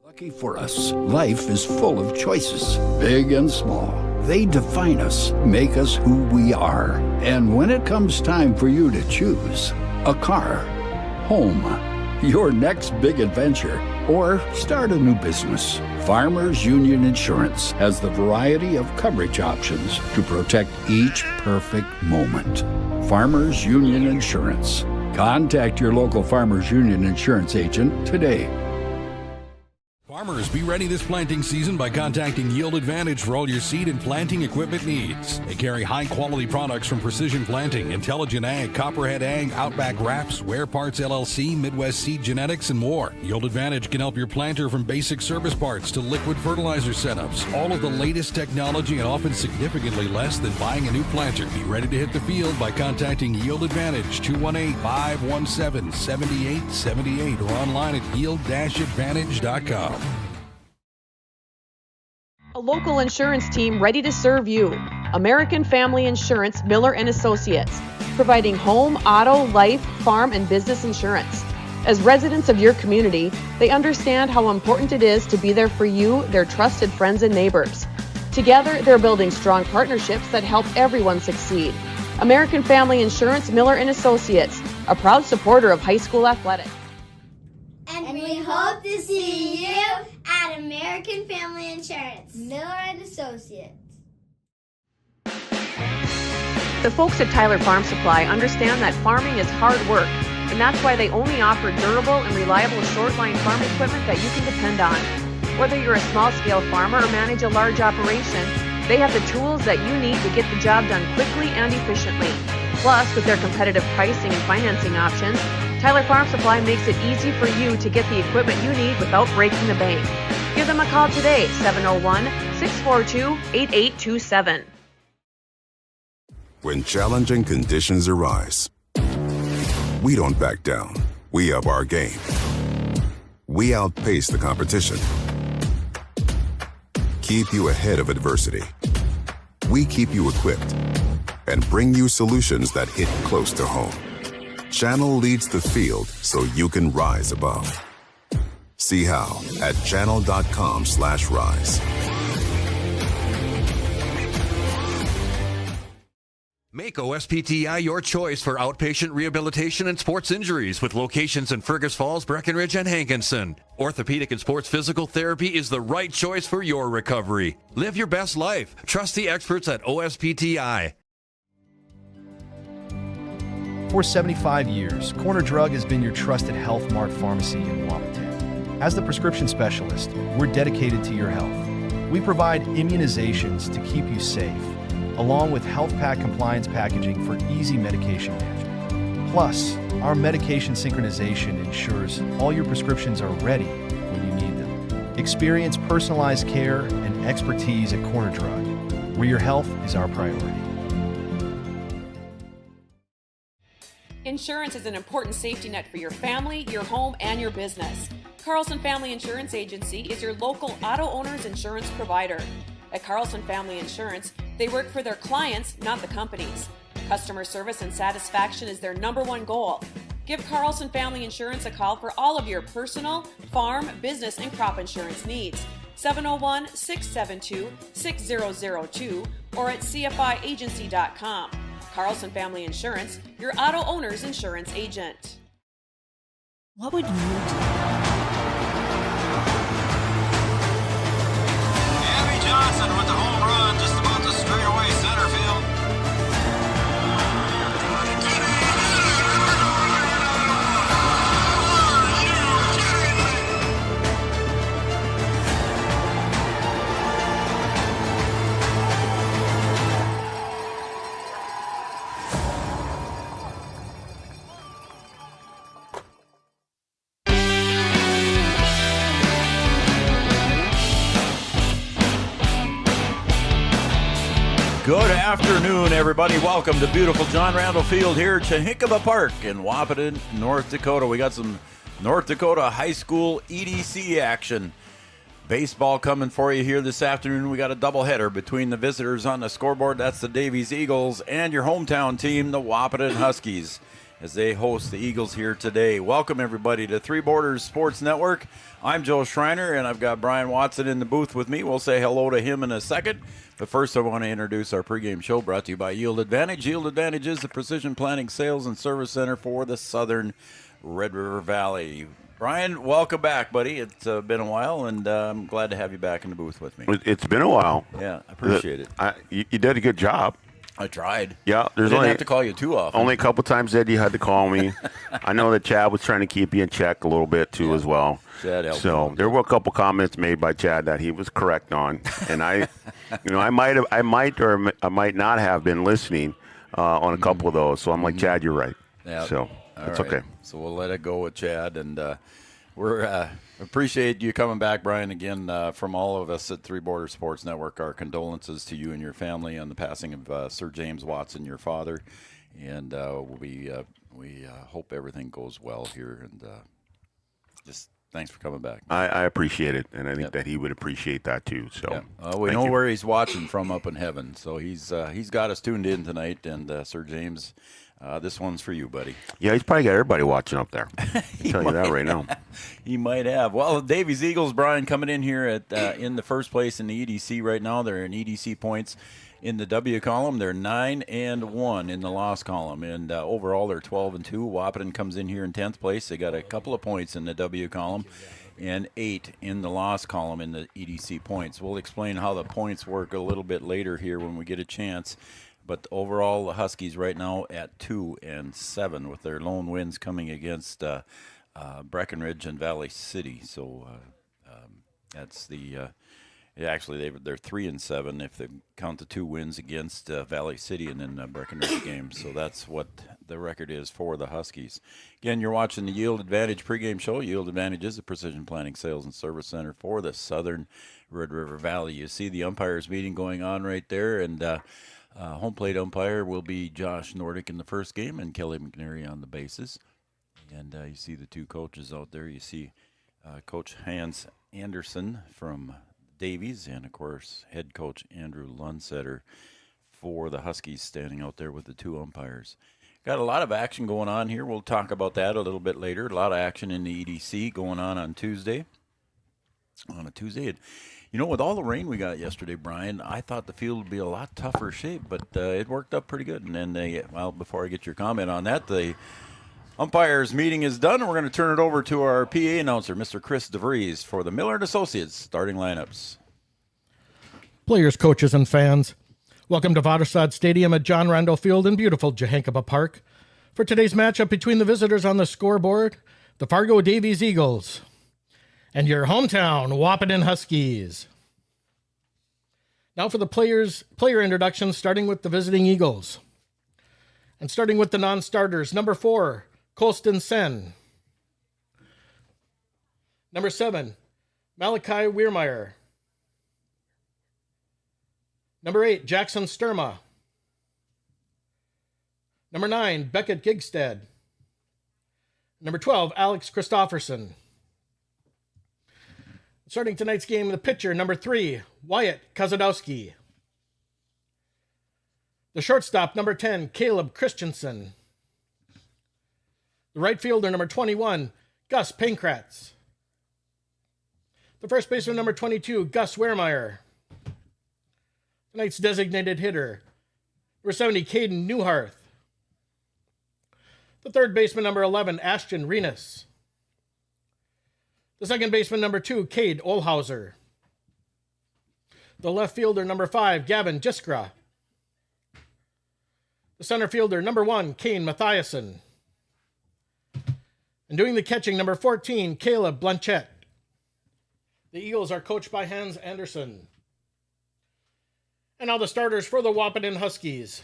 Lucky for us, life is full of choices, big and small. They define us, make us who we are. And when it comes time for you to choose, a car, home, your next big adventure, or start a new business, Farmers Union Insurance has the variety of coverage options to protect each perfect moment. Farmers Union Insurance. Contact your local Farmers Union Insurance agent today. Farmers, be ready this planting season by contacting Yield Advantage for all your seed and planting equipment needs. They carry high-quality products from Precision Planting, Intelligent Ag, Copperhead Ag, Outback Wraps, Ware Parts LLC, Midwest Seed Genetics, and more. Yield Advantage can help your planter from basic service parts to liquid fertilizer setups. All of the latest technology and often significantly less than buying a new planter. Be ready to hit the field by contacting Yield Advantage, 218-517-7878, or online at yield-advantage.com. A local insurance team ready to serve you. American Family Insurance, Miller & Associates, providing home, auto, life, farm, and business insurance. As residents of your community, they understand how important it is to be there for you, their trusted friends and neighbors. Together, they're building strong partnerships that help everyone succeed. American Family Insurance, Miller & Associates, a proud supporter of high school athletics. And we hope to see you at American Family Insurance, Miller & Associates. The folks at Tyler Farm Supply understand that farming is hard work, and that's why they only offer durable and reliable short-line farm equipment that you can depend on. Whether you're a small-scale farmer or manage a large operation, they have the tools that you need to get the job done quickly and efficiently. Plus, with their competitive pricing and financing options, Tyler Farm Supply makes it easy for you to get the equipment you need without breaking the bank. Give them a call today, 701-642-8827. When challenging conditions arise, we don't back down. We up our game. We outpace the competition. Keep you ahead of adversity. We keep you equipped and bring you solutions that hit close to home. Channel leads the field so you can rise above. See how at channel.com/rise. Make OSPTI your choice for outpatient rehabilitation and sports injuries with locations in Fergus Falls, Breckenridge, and Hankinson. Orthopedic and sports physical therapy is the right choice for your recovery. Live your best life. Trust the experts at OSPTI. For 75 years, Corner Drug has been your trusted Health Mart pharmacy in Wahpeton. As the prescription specialist, we're dedicated to your health. We provide immunizations to keep you safe, along with health pack compliance packaging for easy medication management. Plus, our medication synchronization ensures all your prescriptions are ready when you need them. Experience personalized care and expertise at Corner Drug, where your health is our priority. Insurance is an important safety net for your family, your home, and your business. Carlson Family Insurance Agency is your local auto owner's insurance provider. At Carlson Family Insurance, they work for their clients, not the companies. Customer service and satisfaction is their #1 goal. Give Carlson Family Insurance a call for all of your personal, farm, business, and crop insurance needs. 701-672-6002 or at cfiagency.com. Carlson Family Insurance, your auto owner's insurance agent. What would you do? Johnson with the home run, just about to straight away center field. Good afternoon, everybody. Welcome to beautiful John Randall Field here at Hinkaba Park in Wahpeton, North Dakota. We got some North Dakota high school EDC action. Baseball coming for you here this afternoon. We got a doubleheader between the visitors on the scoreboard. That's the Davies Eagles and your hometown team, the Wahpeton Huskies. as they host the Eagles here today. Welcome, everybody, to Three Borders Sports Network. I'm Joe Schreiner, and I've got Brian Watson in the booth with me. We'll say hello to him in a second. But first, I want to introduce our pregame show brought to you by Yield Advantage. Yield Advantage is the precision planning sales and service center for the southern Red River Valley. Brian, welcome back, buddy. It's been a while, and I'm glad to have you back in the booth with me. It's been a while. Yeah, I appreciate it. You did a good job. I tried. Yeah, I didn't have to call you too often. Only a couple times that you had to call me. I know that Chad was trying to keep you in check a little bit too, as well. Chad helped so there were a couple comments made by Chad that he was correct on, and I might not have been listening on a couple of those. So I'm like, Chad, you're right. Yeah. So it's right. okay. So we'll let it go with Chad, and we're appreciate you coming back, Brian. Again, from all of us at Three Borders Sports Network, our condolences to you and your family on the passing of Sir James Watson, your father, and we hope everything goes well here. And just thanks for coming back. I appreciate it, and I think that he would appreciate that too. So we know where he's watching from up in heaven, so he's got us tuned in tonight. And Sir James, this one's for you, buddy. Yeah, he's probably got everybody watching up there. I can tell you that right now. He might have. Well, the Davies Eagles, Brian, coming in here at in the first place in the EDC right now. They're in EDC points in the W column. They're 9-1 in the loss column, and overall they're 12-2. Wahpeton comes in here in 10th place. They got a couple of points in the W column and 8 in the loss column in the EDC points. We'll explain how the points work a little bit later here when we get a chance. But overall, the Huskies right now at 2-7 with their lone wins coming against Breckenridge and Valley City. So that's the actually they're 3-7 if they count the 2 wins against Valley City and then Breckenridge games. So that's what the record is for the Huskies. Again, you're watching the Yield Advantage pregame show. Yield Advantage is a precision planning sales and service center for the southern Red River Valley. You see the umpires meeting going on right there, and home plate umpire will be Josh Nordick in the first game and Kelly McNary on the bases. And you see the 2 coaches out there. You see Coach Hans Anderson from Davies and, of course, head coach Andrew Lundsetter for the Huskies standing out there with the 2 umpires. Got a lot of action going on here. We'll talk about that a little bit later. A lot of action in the EDC going on Tuesday. On a Tuesday. You know, with all the rain we got yesterday, Brian, I thought the field would be a lot tougher shape, but it worked up pretty good. And then before I get your comment on that, the umpires meeting is done, and we're going to turn it over to our PA announcer, Mr. Chris DeVries, for the Miller & Associates starting lineups. Players, coaches, and fans, welcome to Waterstad Stadium at John Randall Field in beautiful Jehankaba Park for today's matchup between the visitors on the scoreboard, the Fargo Davies Eagles, and your hometown Wahpeton Huskies. Now for the player introductions, starting with the visiting Eagles. And starting with the non-starters, number 4, Colston Sen. Number 7, Malachi Weirmeyer. Number 8, Jackson Sturma. Number 9, Beckett Gigstead. Number 12, Alex Christofferson. Starting tonight's game, the pitcher, number 3, Wyatt Kozadowski. The shortstop, number 10, Caleb Christensen. The right fielder, number 21, Gus Pankratz. The first baseman, number 22, Gus Wehrmeyer. Tonight's designated hitter, number 70, Caden Newharth. The third baseman, number 11, Ashton Renus. The second baseman, number 2, Cade Olhauser. The left fielder, number 5, Gavin Jiskra. The center fielder, number 1, Kane Mathiasen. And doing the catching, number 14, Caleb Blanchette. The Eagles are coached by Hans Anderson. And now the starters for the Wahpeton Huskies.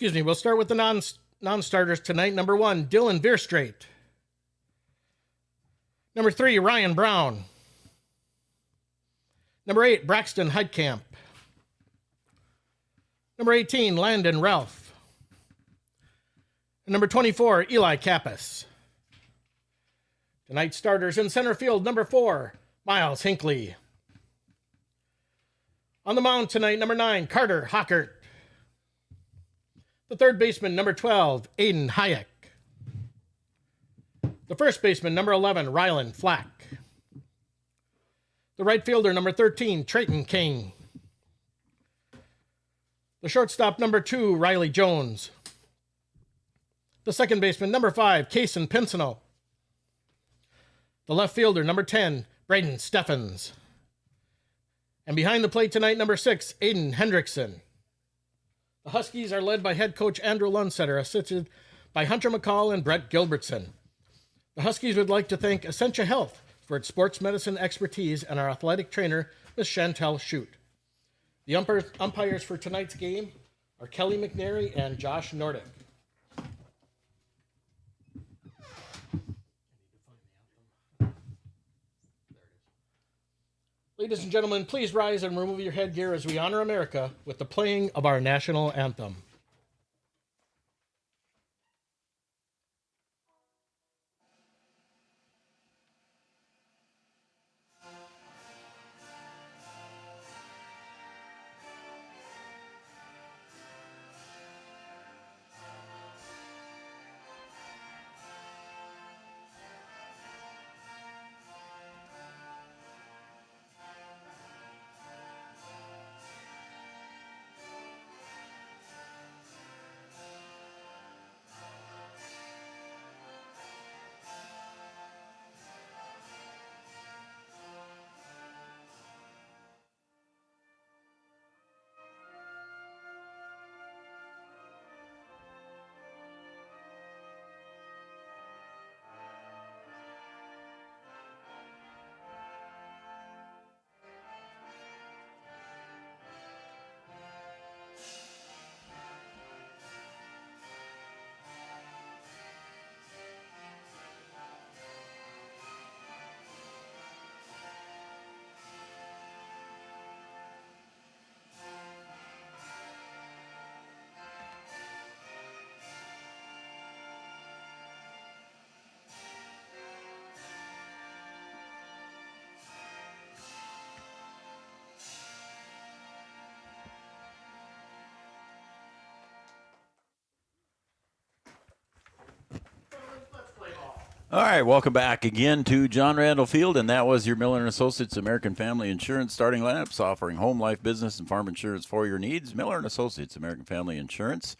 We'll start with the non-starters tonight. Number 1, Dylan Veerstraight. Number 3, Ryan Brown. Number 8, Braxton Heidkamp. Number 18, Landon Ralph. And number 24, Eli Kappas. Tonight's starters in center field, number 4, Miles Hinckley. On the mound tonight, number 9, Carter Hockert. The third baseman, number 12, Aiden Hayek. The first baseman, number 11, Rylan Flack. The right fielder, number 13, Trayton King. The shortstop, number 2, Riley Jones. The second baseman, number 5, Kaysen Pinsino. The left fielder, number 10, Braden Steffens. And behind the plate tonight, number 6, Aiden Hendrickson. The Huskies are led by head coach Andrew Lundsetter, assisted by Hunter McCall and Brett Gilbertson. The Huskies would like to thank Essentia Health for its sports medicine expertise and our athletic trainer, Ms. Chantel Shute. The umpires for tonight's game are Kelly McNary and Josh Nordick. Ladies and gentlemen, please rise and remove your headgear as we honor America with the playing of our national anthem. All right, welcome back again to John Randall Field, and that was your Miller & Associates American Family Insurance starting lineups, offering home, life, business, and farm insurance for your needs. Miller & Associates American Family Insurance,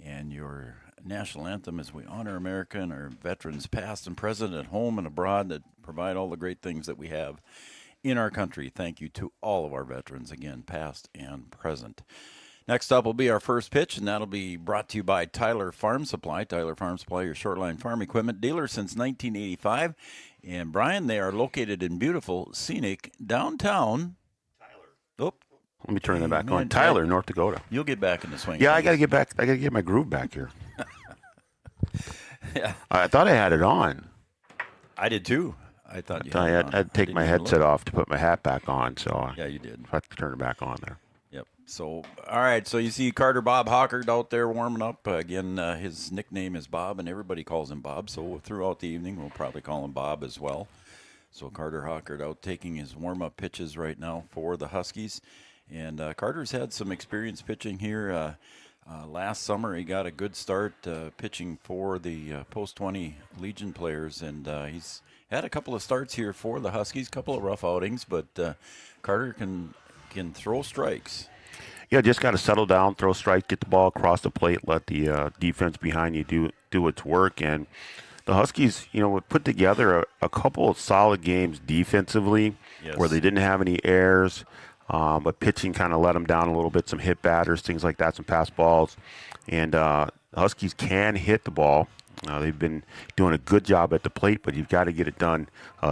and your national anthem as we honor America and our veterans past and present at home and abroad that provide all the great things that we have in our country. Thank you to all of our veterans, again, past and present. Next up will be our first pitch, and that'll be brought to you by Tyler Farm Supply. Tyler Farm Supply, your shortline farm equipment dealer since 1985. And, Brian, they are located in beautiful, scenic downtown. Tyler. Let me turn that back on. Tyler, North Dakota. You'll get back in the swing. Yeah, I got to get back. I got to get my groove back here. Yeah. I thought I had it on. I did, too. I thought you I had to take my headset off to put my hat back on. So yeah, you did. I have to turn it back on there. Yep. So, all right. So you see Carter Bob Hockard out there warming up. Again, his nickname is Bob, and everybody calls him Bob. So throughout the evening, we'll probably call him Bob as well. So Carter Hockard out taking his warm-up pitches right now for the Huskies. And Carter's had some experience pitching here. Last summer, he got a good start pitching for the post-20 Legion players, and he's had a couple of starts here for the Huskies, a couple of rough outings, but Carter can throw strikes. Yeah, just got to settle down, throw strike, get the ball across the plate, let the defense behind you do its work. And the Huskies, would put together a couple of solid games defensively, yes, where they didn't have any errors, but pitching kind of let them down a little bit, some hit batters, things like that, some pass balls. And the Huskies can hit the ball. They've been doing a good job at the plate, but you've got to get it done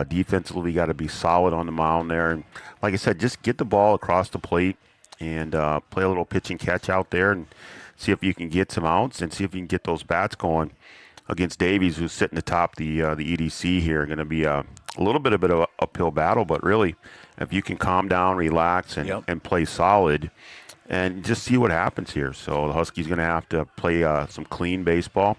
defensively. You got to be solid on the mound there. And like I said, just get the ball across the plate and play a little pitch and catch out there and see if you can get some outs and see if you can get those bats going against Davies, who's sitting atop the EDC here. Going to be a little bit of an uphill battle, but really, if you can calm down, relax, and play solid and just see what happens here. So the Huskies going to have to play some clean baseball.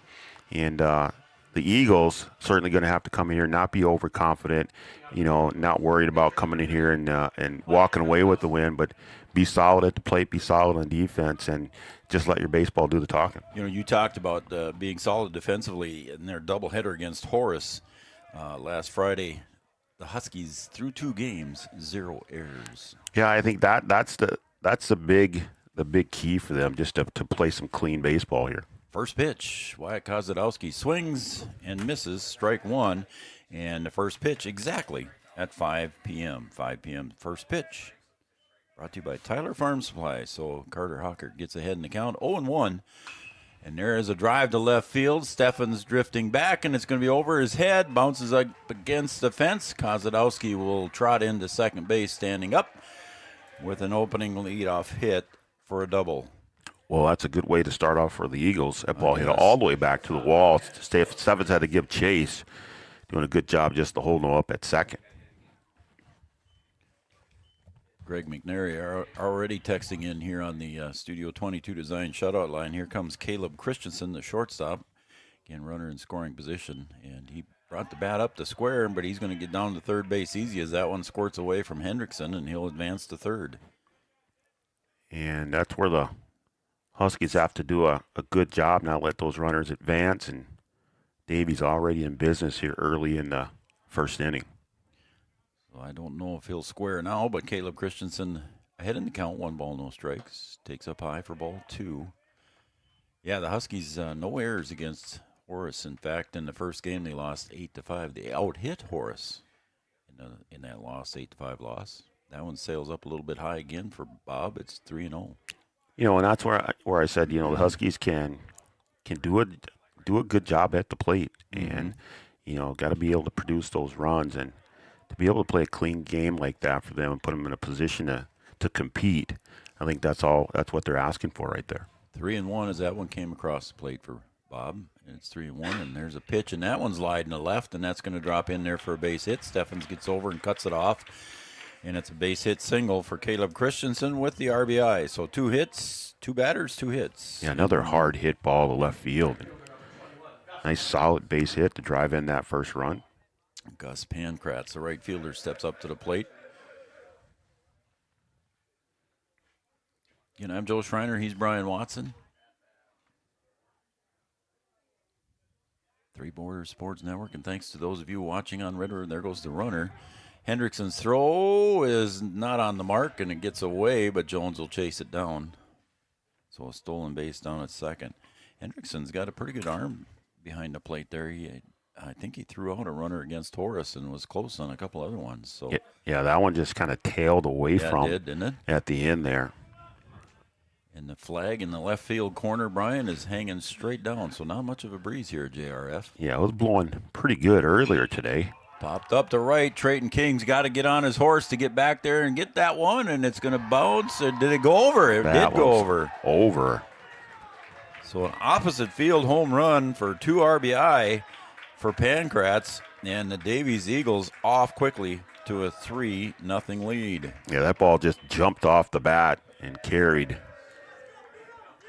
And the Eagles certainly going to have to come in here, not be overconfident, not worried about coming in here and walking away with the win, but be solid at the plate, be solid on defense, and just let your baseball do the talking. You talked about being solid defensively in their doubleheader against Horace. Last Friday, the Huskies through 2 games, 0 errors. Yeah, I think that's the big key for them, just to play some clean baseball here. First pitch, Wyatt Kozadowski swings and misses, strike 1, and the first pitch exactly at 5 p.m. 5 p.m. first pitch. Brought to you by Tyler Farm Supply. So Carter Hawker gets ahead in the count, 0-1. And there is a drive to left field. Steffens drifting back, and it's going to be over his head. Bounces up against the fence. Kozadowski will trot into second base, standing up with an opening leadoff hit for a double. Well, that's a good way to start off for the Eagles. That ball hit all the way back to the wall. Steffens had to give chase. Doing a good job just to hold him up at second. Greg McNary are already texting in here on the Studio 22 Design shutout line. Here comes Caleb Christensen, the shortstop. Again, runner in scoring position. And he brought the bat up to square, but he's going to get down to third base easy as that one squirts away from Hendrickson, and he'll advance to third. And that's where the Huskies have to do a good job, not let those runners advance. And Davies already in business here early in the first inning. So I don't know if he'll square now, but Caleb Christensen ahead in the count, 1 ball, no strikes. Takes up high for ball 2. Yeah, the Huskies, no errors against Horace. In fact, in the first game, they lost 8-5. They out-hit Horace in that loss, 8-5 loss. That one sails up a little bit high again for Bob. It's 3-0. You know, and that's where I said, the Huskies can do a good job at the plate, and got to be able to produce those runs, and to be able to play a clean game like that for them and put them in a position to compete. I think that's what they're asking for right there. 3-1 as that one came across the plate for Bob. And it's 3-1, and there's a pitch, and that one's sliding to left, and that's going to drop in there for a base hit. Steffens gets over and cuts it off, and it's a base hit single for Caleb Christensen with the RBI. So 2 hits, 2 batters, 2 hits. Yeah, another hard hit ball to left field. Nice solid base hit to drive in that first run. Gus Pankratz, the right fielder, steps up to the plate. I'm Joe Schreiner. He's Brian Watson. Three Borders Sports Network, and thanks to those of you watching on Red River, there goes the runner. Hendrickson's throw is not on the mark, and it gets away, but Jones will chase it down. So a stolen base down at second. Hendrickson's got a pretty good arm behind the plate there. I think he threw out a runner against Horace and was close on a couple other ones. So yeah, that one just kind of tailed away from it did, didn't it? At the end there. And the flag in the left field corner, Brian, is hanging straight down, so not much of a breeze here at JRF. Yeah, it was blowing pretty good earlier today. Popped up to right. Trayton King's got to get on his horse to get back there and get that one, and it's going to bounce. Or did it go over? It did go over. Over. So an opposite field home run for 2 RBI for Pankratz, and the Davies Eagles off quickly to a 3-0 lead. Yeah, that ball just jumped off the bat and carried.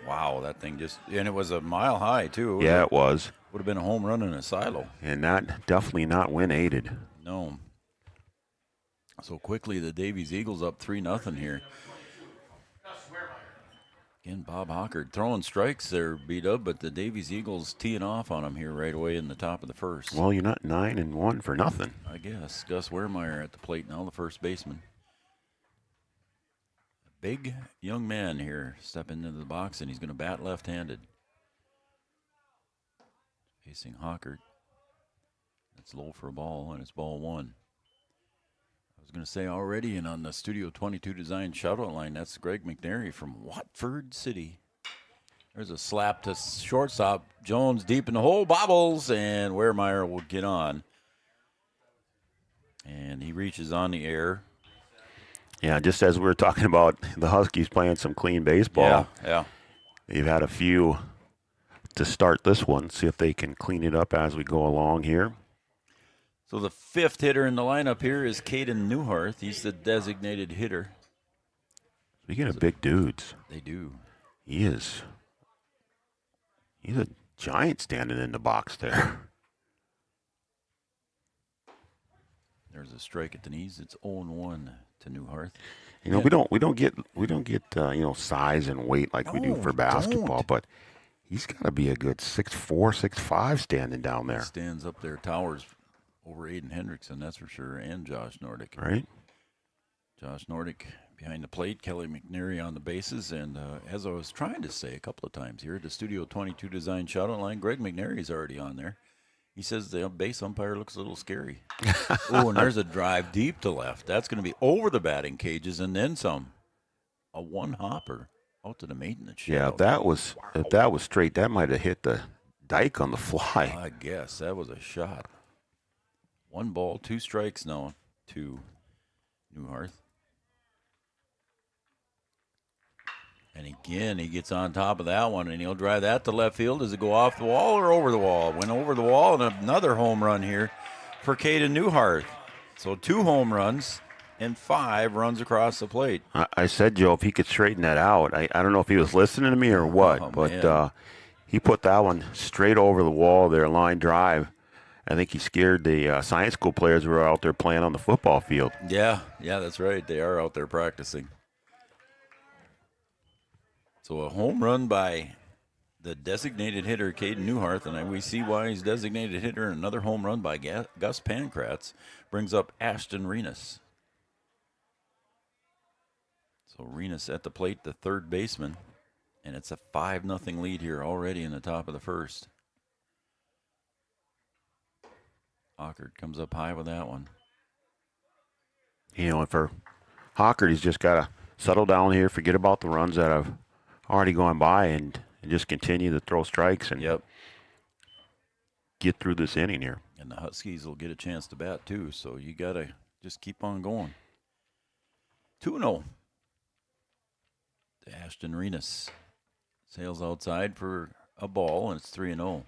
Wow, that thing and it was a mile high, too. Yeah, it was. Would have been a home run in a silo. And definitely not wind-aided. No. So quickly, the Davies Eagles up 3-0 here. Again, Bob Hockard throwing strikes there, B-Dub, but the Davies Eagles teeing off on him here right away in the top of the first. Well, you're not 9-1 for nothing. I guess. Gus Wehrmeyer at the plate now, the first baseman. A big young man here stepping into the box, and he's going to bat left-handed. Facing Hockard. That's low for a ball, and it's ball 1. I was going to say already, and on the Studio 22 Design shoutout line, that's Greg McNary from Watford City. There's a slap to shortstop. Jones deep in the hole, bobbles, and Wehrmeyer will get on. And he reaches on the air. Yeah, just as we were talking about the Huskies playing some clean baseball. Yeah. They've had a few to start this one, see if they can clean it up as we go along here. So the 5th hitter in the lineup here is Caden Newharth. He's the designated hitter. Speaking of big dudes. They do. He's a giant standing in the box there. There's a strike at the knees. It's 0-1 to Newharth. You know, we don't get size and weight like we do for basketball, but he's got to be a good 6'4", 6'5" standing down there. He stands up there, towers over Aiden Hendrickson, that's for sure, and Josh Nordick. Right. Josh Nordick behind the plate, Kelly McNary on the bases, and as I was trying to say a couple of times here at the Studio 22 Design Shoutout Line, Greg McNary's already on there. He says the base umpire looks a little scary. Oh, and there's a drive deep to left. That's going to be over the batting cages and then some. A one-hopper out to the maintenance shed. Yeah, if that was straight, that might have hit the dike on the fly. I guess that was a shot. 1 ball, 2 strikes now to Newharth. And again, he gets on top of that one, and he'll drive that to left field. Does it go off the wall or over the wall? Went over the wall, and another home run here for Caden Newharth. So 2 home runs and 5 runs across the plate. I said, Joe, if he could straighten that out, I don't know if he was listening to me or what, but he put that one straight over the wall there, line drive. I think he scared the science school players who were out there playing on the football field. Yeah, that's right. They are out there practicing. So a home run by the designated hitter, Caden Newharth, and we see why he's designated hitter. Another home run by Gus Pankratz brings up Ashton Renus. So Renus at the plate, the third baseman, and it's a 5-0 lead here already in the top of the first. Hockert comes up high with that one. You know, for Hockert, he's just got to settle down here, forget about the runs that have already gone by, and just continue to throw strikes and get through this inning here. And the Huskies will get a chance to bat too, so you got to just keep on going. 2-0. Ashton Renus sails outside for a ball, and it's 3-0.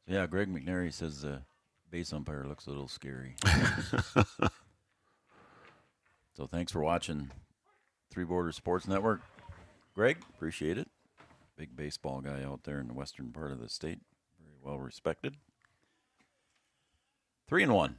Yeah, Greg McNary says the base umpire looks a little scary. So thanks for watching Three Borders Sports Network. Greg, appreciate it. Big baseball guy out there in the western part of the state. Very well respected. 3-1.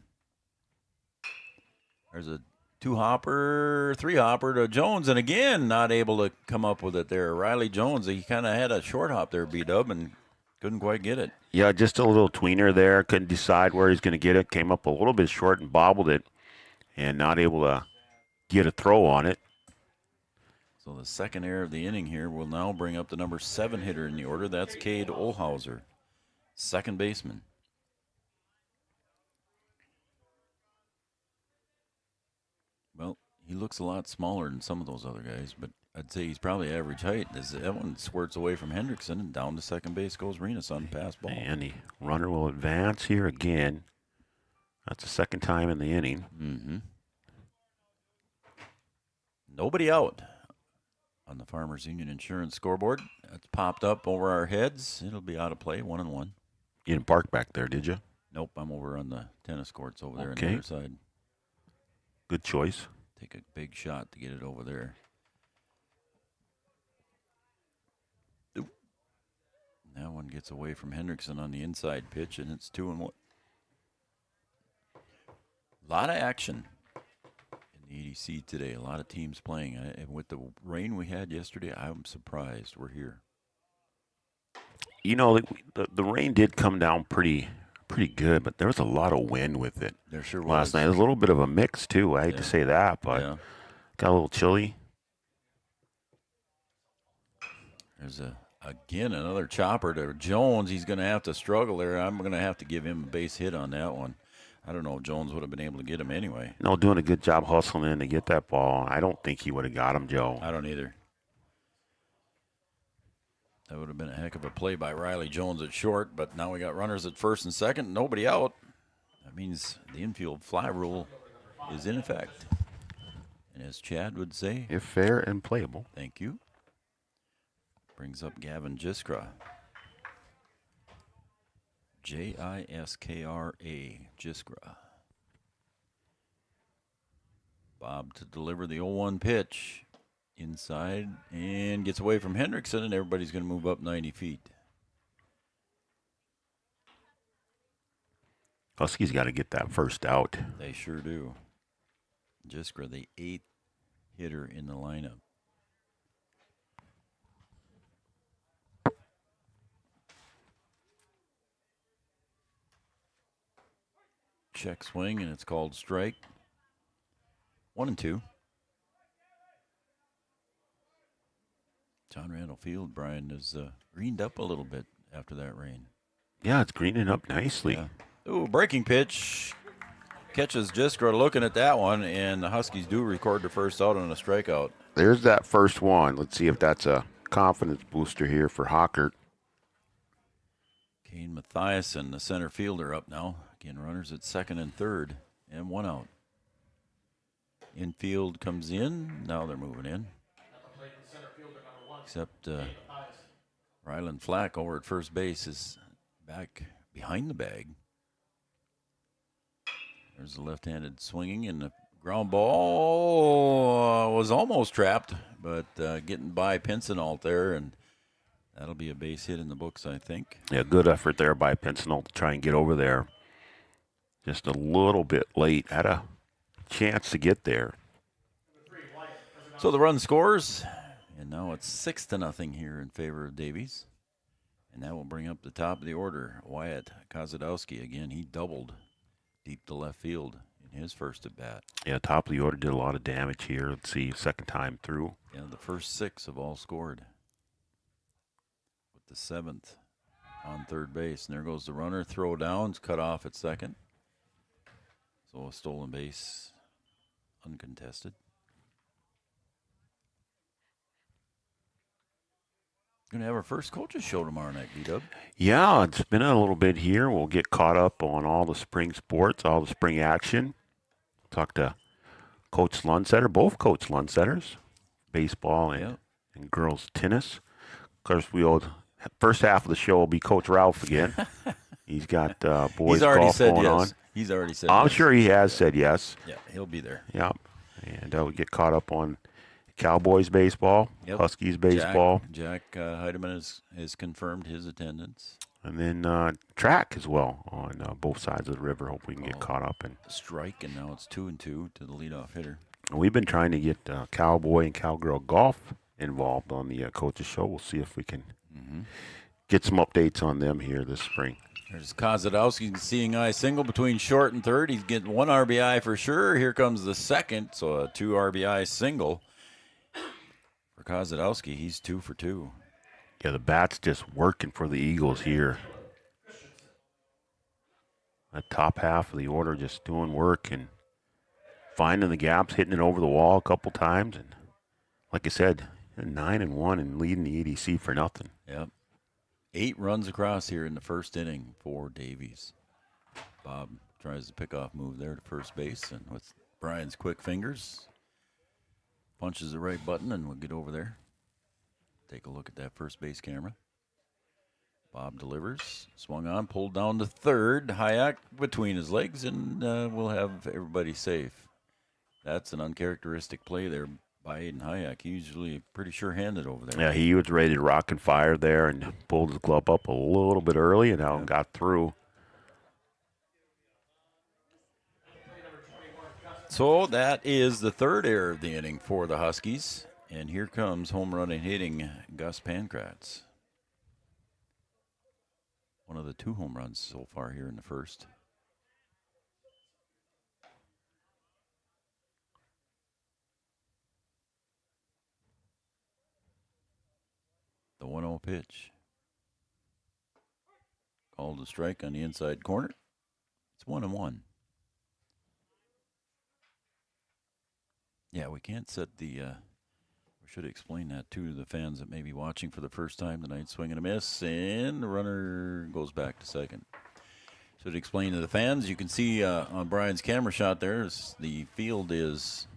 There's a 2-hopper, 3-hopper to Jones, and again, not able to come up with it there. Riley Jones, he kind of had a short hop there, B-Dub, and couldn't quite get it. Yeah, just a little tweener there. Couldn't decide where he's going to get it. Came up a little bit short and bobbled it, and not able to get a throw on it. So the second error of the inning here will now bring up the number 7 hitter in the order. That's Cade Olhauser, second baseman. Well, he looks a lot smaller than some of those other guys, but I'd say he's probably average height. That one squirts away from Hendrickson, and down to second base goes Renus on the pass ball. And the runner will advance here again. That's the second time in the inning. Mm-hmm. Nobody out on the Farmers Union Insurance scoreboard. That's popped up over our heads. It'll be out of play, 1-1. You didn't park back there, did you? Nope, I'm over on the tennis courts over there on Okay. the other side. Good choice. Take a big shot to get it over there. Oop. That one gets away from Hendrickson on the inside pitch, and it's 2-1. A lot of action in the EDC today. A lot of teams playing. And with the rain we had yesterday, I'm surprised we're here. You know, the rain did come down pretty good, but there was a lot of wind with it. There sure was. Last night. It was a little bit of a mix, too. I hate to say that, but got a little chilly. There's again another chopper to Jones. He's going to have to struggle there. I'm going to have to give him a base hit on that one. I don't know if Jones would have been able to get him anyway. No, doing a good job hustling in to get that ball. I don't think he would have got him, Joe. I don't either. That would have been a heck of a play by Riley Jones at short, but now we got runners at first and second, nobody out. That means the infield fly rule is in effect. And as Chad would say, if fair and playable. Thank you. Brings up Gavin Jiskra. Jiskra. Jiskra. Bob to deliver the 0-1 pitch. Inside and gets away from Hendrickson, and everybody's going to move up 90 feet. Huskies got to get that first out. They sure do. Jiskra, the 8th hitter in the lineup. Check swing, and it's called strike. 1-2. John Randall Field, Brian, is greened up a little bit after that rain. Yeah, it's greening up nicely. Yeah. Ooh, breaking pitch. Catches Jiskra looking at that one, and the Huskies do record the first out on a strikeout. There's that first one. Let's see if that's a confidence booster here for Hockert. Kane Mathiasen, the center fielder, up now. Again, runners at second and third, and one out. Infield comes in. Now they're moving in. Except Ryland Flack over at first base is back behind the bag. There's the left-handed swinging, and the ground ball was almost trapped, but getting by Pincinalt there, and that'll be a base hit in the books, I think. Yeah, good effort there by Pincinalt to try and get over there. Just a little bit late. Had a chance to get there. So the run scores, and now it's 6-0 here in favor of Davies. And that will bring up the top of the order. Wyatt Kozadowski, again, he doubled deep to left field in his first at bat. Yeah, top of the order did a lot of damage here. Let's see, second time through. Yeah, the first 6 have all scored. With the 7th on third base. And there goes the runner. Throw down. It's cut off at second. So a stolen base uncontested. Going to have our first coaches show tomorrow night, B-Dub. Yeah, it's been a little bit here. We'll get caught up on all the spring sports, all the spring action. Talk to Coach Lundsetter, both Coach Lundsetters, baseball and girls tennis. Of course, first half of the show will be Coach Ralph again. He's got boys golf going on. He's already said I'm yes. sure he has said yes. Yeah, he'll be there. Yeah, and we'll get caught up on Cowboys baseball, Huskies baseball. Jack Heidemann has confirmed his attendance. And then track as well on both sides of the river. Hope we can get caught up. And strike, and now it's 2-2 to the leadoff hitter. We've been trying to get Cowboy and Cowgirl golf involved on the coaches show. We'll see if we can get some updates on them here this spring. There's Kozadowski seeing eye single between short and third. He's getting 1 RBI for sure. Here comes the second, so a 2 RBI single. For Kozadowski, he's 2 for 2. Yeah, the bat's just working for the Eagles here. That top half of the order just doing work and finding the gaps, hitting it over the wall a couple times. And like I said, 9-1 and leading the EDC for nothing. Yep. 8 runs across here in the first inning for Davies. Bob tries to pick off move there to first base, and with Brian's quick fingers, punches the right button, and we'll get over there. Take a look at that first base camera. Bob delivers. Swung on, pulled down to third. Hayek between his legs, and we'll have everybody safe. That's an uncharacteristic play there by Aiden Hayek. He's usually pretty sure-handed over there. Yeah, he was ready to rock and fire there and pulled his glove up a little bit early and now got through. So that is the third error of the inning for the Huskies. And here comes home run and hitting Gus Pankratz. One of the 2 home runs so far here in the first. The 1-0 pitch. Called a strike on the inside corner. It's 1-1. Yeah, we can't set the... we should explain that to the fans that may be watching for the first time tonight. Swing and a miss, and the runner goes back to second. So to explain to the fans, you can see on Brian's camera shot there, the field is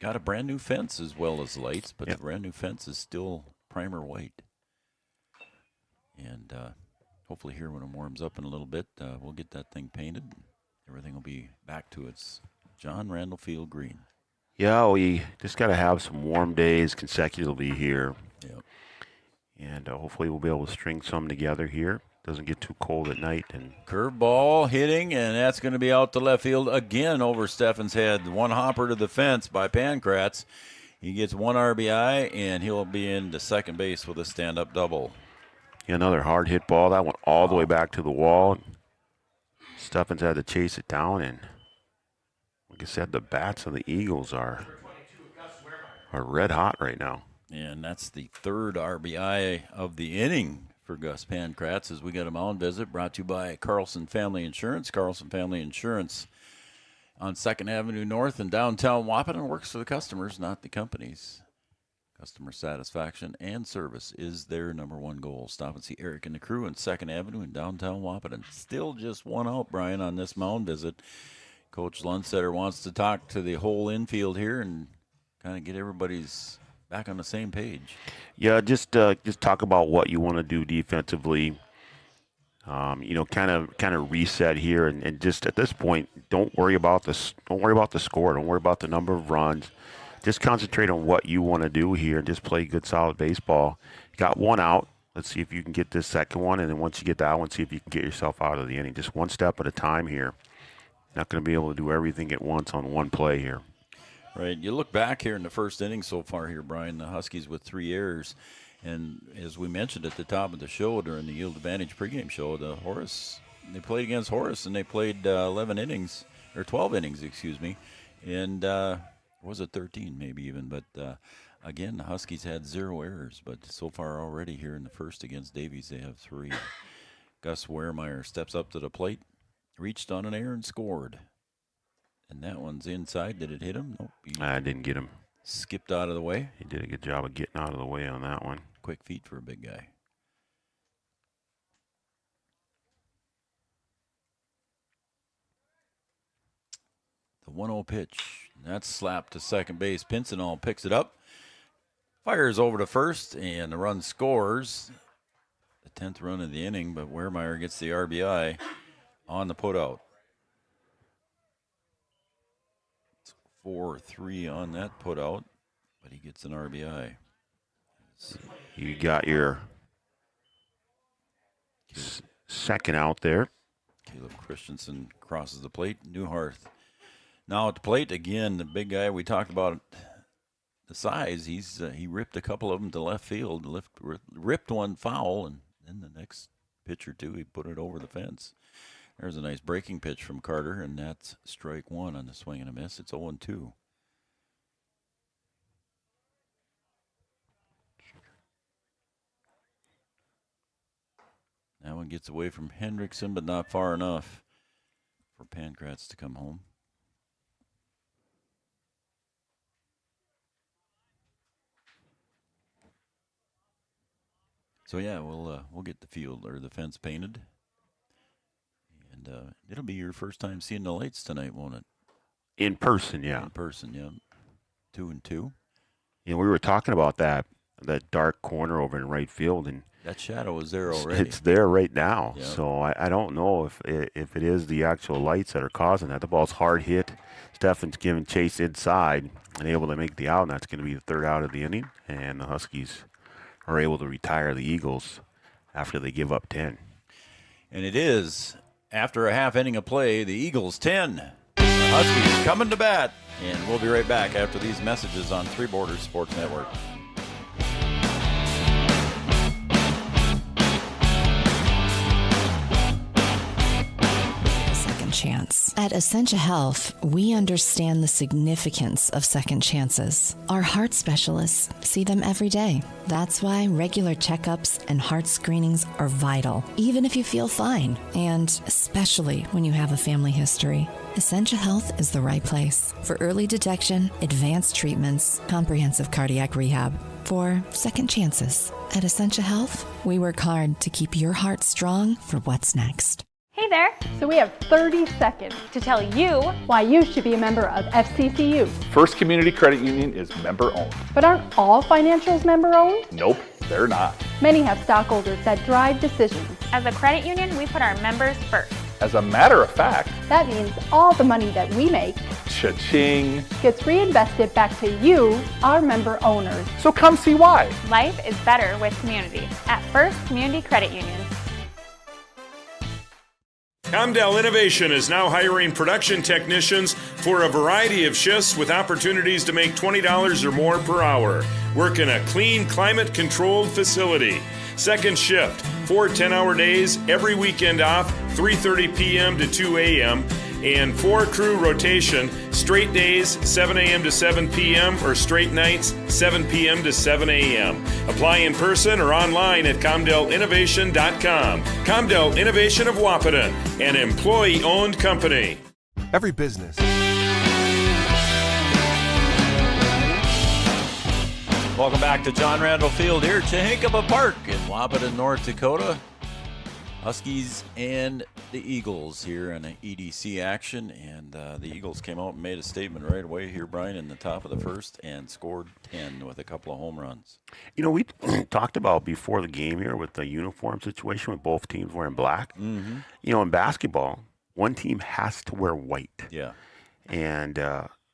got a brand new fence as well as lights, but the brand new fence is still primer white. And hopefully here when it warms up in a little bit, we'll get that thing painted. Everything will be back to its John Randall Field green. Yeah, we just got to have some warm days consecutively here. Yep. And hopefully we'll be able to string some together here. Doesn't get too cold at night. And curveball hitting, and that's going to be out to left field again over Steffen's head. 1 hopper to the fence by Pankratz. He gets 1 RBI, and he'll be into second base with a stand-up double. Yeah, another hard hit ball. That went all the way back to the wall. Steffens had to chase it down, and like I said, the bats of the Eagles are red hot right now. And that's the third RBI of the inning for Gus Pankratz as we get a mound visit brought to you by Carlson Family Insurance. Carlson Family Insurance on 2nd Avenue North in downtown Wahpeton works for the customers, not the companies. Customer satisfaction and service is their number one goal. Stop and see Eric and the crew on 2nd Avenue in downtown Wahpeton. Still just one out, Brian, on this mound visit. Coach Lundstetter wants to talk to the whole infield here and kind of get everybody's back on the same page. Yeah, just talk about what you want to do defensively. Kind of reset here, and just at this point, don't worry about the score. Don't worry about the number of runs. Just concentrate on what you want to do here and just play good, solid baseball. You got one out. Let's see if you can get this second one, and then once you get that one, see if you can get yourself out of the inning. Just one step at a time here. Not going to be able to do everything at once on one play here. Right. You look back here in the first inning so far here, Brian, the Huskies with 3 errors. And as we mentioned at the top of the show during the Yield Advantage pregame show, they played against Horace, and they played 12 innings, and was it 13 maybe even, but again, the Huskies had 0 errors, but so far already here in the first against Davies, they have 3. Gus Wehrmeyer steps up to the plate, reached on an error and scored. And that one's inside. Did it hit him? Nope. I didn't get him. Skipped out of the way. He did a good job of getting out of the way on that one. Quick feet for a big guy. The 1-0 pitch. That's slapped to second base. Pincinall picks it up. Fires over to first, and the run scores. The 10th run of the inning, but Wehrmeyer gets the RBI on the putout. 4-3 on that putout, but he gets an RBI. You got your second out there. Caleb Christensen crosses the plate. Newharth now at the plate again. The big guy we talked about, the size. He ripped a couple of them to left field. Ripped one foul, and then the next pitch or two he put it over the fence. There's a nice breaking pitch from Carter, and that's strike one on the swing and a miss. It's 0-2. That one gets away from Hendrickson, but not far enough for Pankratz to come home. So yeah, we'll get the field or the fence painted. And it'll be your first time seeing the lights tonight, won't it? In person, yeah. In person, yeah. 2-2. We were talking about that dark corner over in right field, and that shadow is there already. It's there right now. Yep. So I don't know if it is the actual lights that are causing that. The ball's hard hit. Steffens giving chase inside and able to make the out, and that's going to be the third out of the inning. And the Huskies are able to retire the Eagles after they give up 10. And it is, after a half inning of play, the Eagles 10. The Huskies coming to bat. And we'll be right back after these messages on Three Borders Sports Network. Chance. At Essentia Health, we understand the significance of second chances. Our heart specialists see them every day. That's why regular checkups and heart screenings are vital, even if you feel fine, and especially when you have a family history. Essentia Health is the right place for early detection, advanced treatments, comprehensive cardiac rehab, for second chances. At Essentia Health, we work hard to keep your heart strong for what's next. Hey there! So we have 30 seconds to tell you why you should be a member of FCCU. First Community Credit Union is member-owned. But aren't all financials member-owned? Nope, they're not. Many have stockholders that drive decisions. As a credit union, we put our members first. As a matter of fact, that means all the money that we make, cha-ching, gets reinvested back to you, our member owners. So come see why. Life is better with community at First Community Credit Union. Comdell Innovation is now hiring production technicians for a variety of shifts with opportunities to make $20 or more per hour. Work in a clean, climate-controlled facility. Second shift, 4 10-hour days, every weekend off, 3:30 p.m. to 2 a.m., and 4 crew rotation, straight days, 7 a.m. to 7 p.m., or straight nights, 7 p.m. to 7 a.m. Apply in person or online at ComdellInnovation.com. Comdell Innovation of Wahpeton, an employee-owned company. Every business. Welcome back to John Randall Field here at Chahinkaba Park in Wahpeton, North Dakota. Huskies and the Eagles here in an EDC action, and the Eagles came out and made a statement right away here, Brian, in the top of the first and scored 10 with a couple of home runs. You know, we talked about before the game here with the uniform situation with both teams wearing black. Mm-hmm. You know, in basketball, one team has to wear white. Yeah. And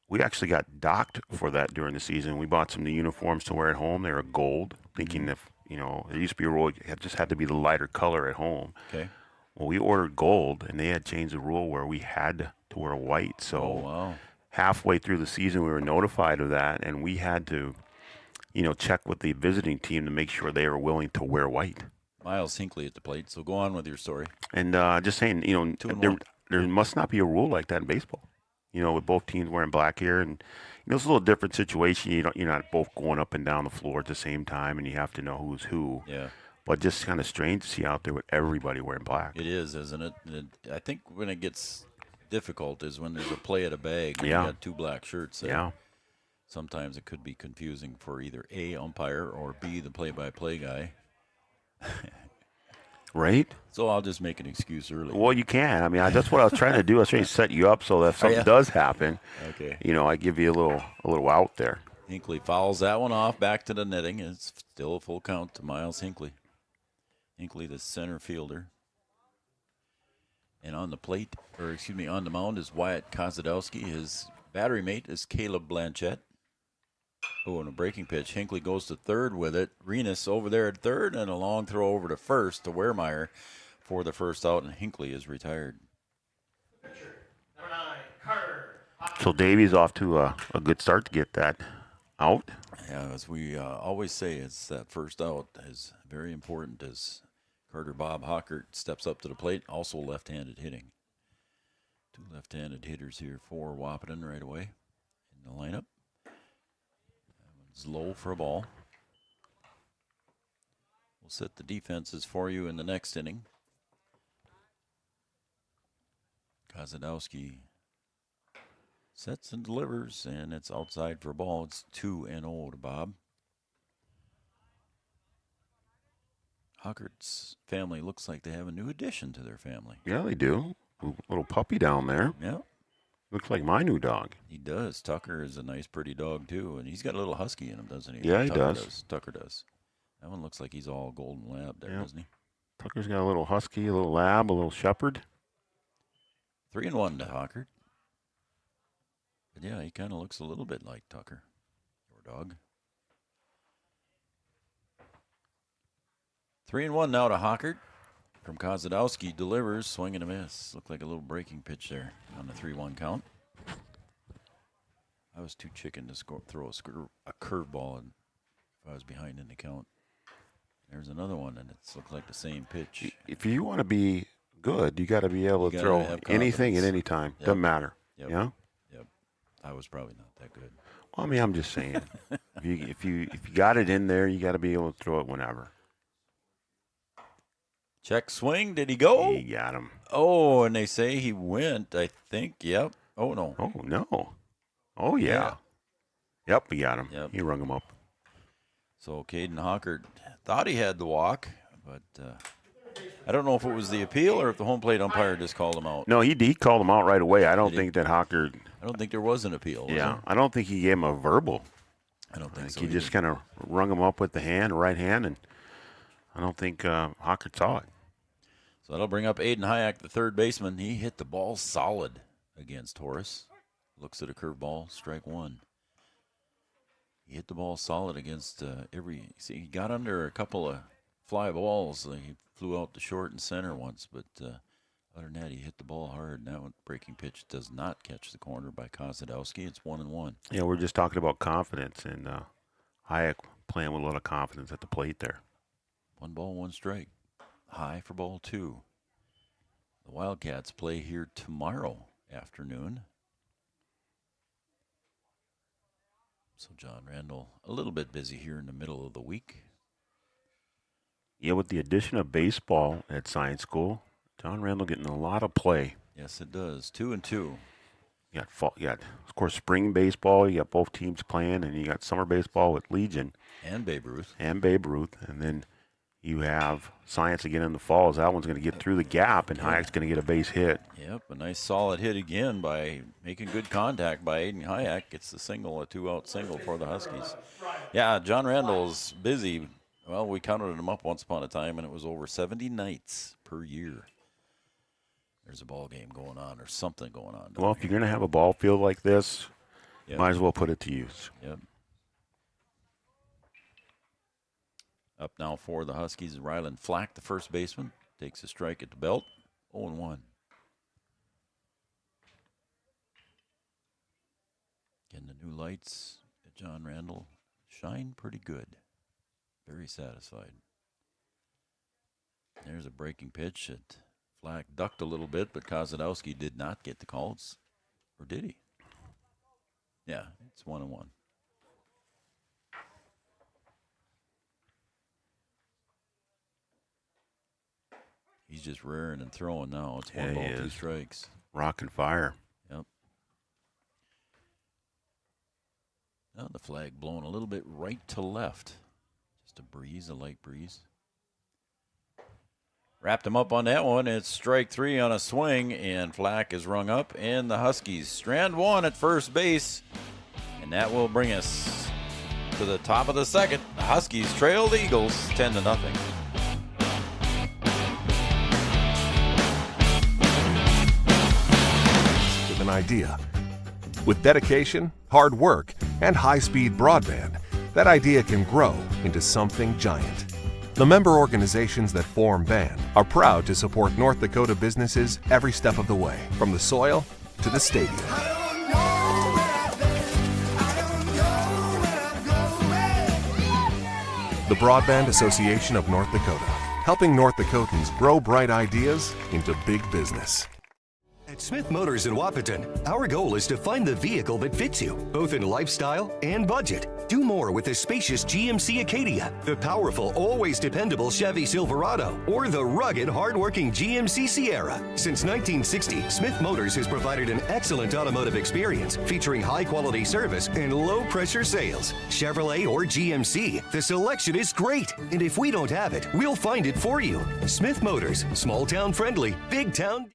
we actually got docked for that during the season. We bought some new uniforms to wear at home. They were gold, thinking if, you know, there used to be a rule, it just had to be the lighter color at home. Okay. Well, we ordered gold, and they had changed the rule where we had to wear white. So halfway through the season, we were notified of that, and we had to, you know, check with the visiting team to make sure they were willing to wear white. Miles Hinckley at the plate, so go on with your story. And just saying, you know, there must not be a rule like that in baseball. You know, with both teams wearing black here, and you know, it's a little different situation. You're not both going up and down the floor at the same time, and you have to know who's who. Yeah. But just kind of strange to see out there with everybody wearing black. It is, isn't it? I think when it gets difficult is when there's a play at a bag. And Yeah. You got 2 black shirts there. Yeah. Sometimes it could be confusing for either A, umpire, or B, the play-by-play guy. Right? So I'll just make an excuse early. Well, you can. I mean, that's what I was trying to do. I was trying to set you up so that if something does happen, Okay. you know, I give you a little out there. Hinckley fouls that one off back to the netting. It's still a full count to Miles Hinckley. Hinckley, the center fielder. And on the plate, on the mound is Wyatt Kozadowski. His battery mate is Caleb Blanchette. Oh, and a breaking pitch. Hinckley goes to third with it. Renus over there at third, and a long throw over to first to Wehrmeyer for the first out, and Hinckley is retired. So Davies off to a good start to get that out. Yeah, as we always say, it's that first out is very important as Carter Bob Hockert steps up to the plate, also left-handed hitting. 2 left-handed hitters here for Wahpeton right away in the lineup. Low for a ball. We'll set the defenses for you in the next inning. Kozadowski sets and delivers, and it's outside for a ball. It's 2-0 to Bob. Hockert's family looks like they have a new addition to their family. Yeah, they do. A little puppy down there. Yeah. Looks like my new dog. He does. Tucker is a nice, pretty dog, too. And he's got a little husky in him, doesn't he? Yeah, he does. Tucker does. That one looks like he's all golden lab there, doesn't he? Tucker's got a little husky, a little lab, a little shepherd. 3-1 to Hockert. But yeah, he kind of looks a little bit like Tucker, your dog. 3-1 now to Hockert. From Kozadowski, delivers, swing and a miss. Looked like a little breaking pitch there on the 3-1 count. I was too chicken to throw a curveball if I was behind in the count. There's another one, and it's looked like the same pitch. If you want to be good, you got to be able to throw anything at any time. Yep. Doesn't matter. Yep. Yeah. Yep. I was probably not that good. Well, I mean, I'm just saying, if you got it in there, you got to be able to throw it whenever. Check swing. Did he go? He got him. Oh, and they say he went, I think. Yep. Oh, no. Oh, no. Oh, yeah. Yep, he got him. Yep. He rung him up. So Caden Hockert thought he had the walk, but I don't know if it was the appeal or if the home plate umpire just called him out. No, he called him out right away. I don't think that Hockert. I don't think there was an appeal. Yeah, I don't think he gave him a verbal. I don't think so. He just kind of rung him up with the right hand, and I don't think Hockert saw it. So that'll bring up Aiden Hayek, the third baseman. He hit the ball solid against Horace. Looks at a curveball, strike one. He hit the ball solid against he got under a couple of fly balls. He flew out to short and center once, but Other than that, he hit the ball hard. And that one, breaking pitch does not catch the corner by Kozadowski. It's 1-1. Yeah, we're just talking about confidence, and Hayek playing with a lot of confidence at the plate there. 1 ball, 1 strike. High for ball 2. The Wildcats play here tomorrow afternoon. So John Randall a little bit busy here in the middle of the week. Yeah, with the addition of baseball at Science School, John Randall getting a lot of play. Yes, it does. 2-2. You got, of course, spring baseball. You got both teams playing, and you got summer baseball with Legion. And Babe Ruth. And then you have Science again in the fall. That one's going to get through the gap, and Hayek's going to get a base hit. Yep, a nice solid hit again by making good contact by Aiden Hayek. Gets the single, a 2-out single for the Huskies. Yeah, John Randall's busy. Well, we counted him up once upon a time, and it was over 70 nights per year. There's a ball game going on or something going on. Well, if you're going to have a ball field like this, might as well put it to use. Yep. Up now for the Huskies, Ryland Flack, the first baseman, takes a strike at the belt. 0-1. Getting the new lights at John Randall shine pretty good. Very satisfied. There's a breaking pitch that Flack ducked a little bit, but Kozadowski did not get the calls. Or did he? Yeah, it's 1-1. He's just rearing and throwing now. It's 1 ball, 2 strikes. Rock and fire. Yep. Now the flag blowing a little bit right to left. Just a breeze, a light breeze. Wrapped him up on that one. It's strike 3 on a swing, and Flack is rung up. And the Huskies strand 1 at first base. And that will bring us to the top of the second. The Huskies trail the Eagles 10-0. An idea. With dedication, hard work, and high-speed broadband, that idea can grow into something giant. The member organizations that form BAND are proud to support North Dakota businesses every step of the way, from the soil to the stadium. The Broadband Association of North Dakota, helping North Dakotans grow bright ideas into big business. At Smith Motors in Wahpeton, our goal is to find the vehicle that fits you, both in lifestyle and budget. Do more with the spacious GMC Acadia, the powerful, always dependable Chevy Silverado, or the rugged, hardworking GMC Sierra. Since 1960, Smith Motors has provided an excellent automotive experience, featuring high-quality service and low-pressure sales. Chevrolet or GMC, the selection is great. And if we don't have it, we'll find it for you. Smith Motors, small-town friendly, big-town.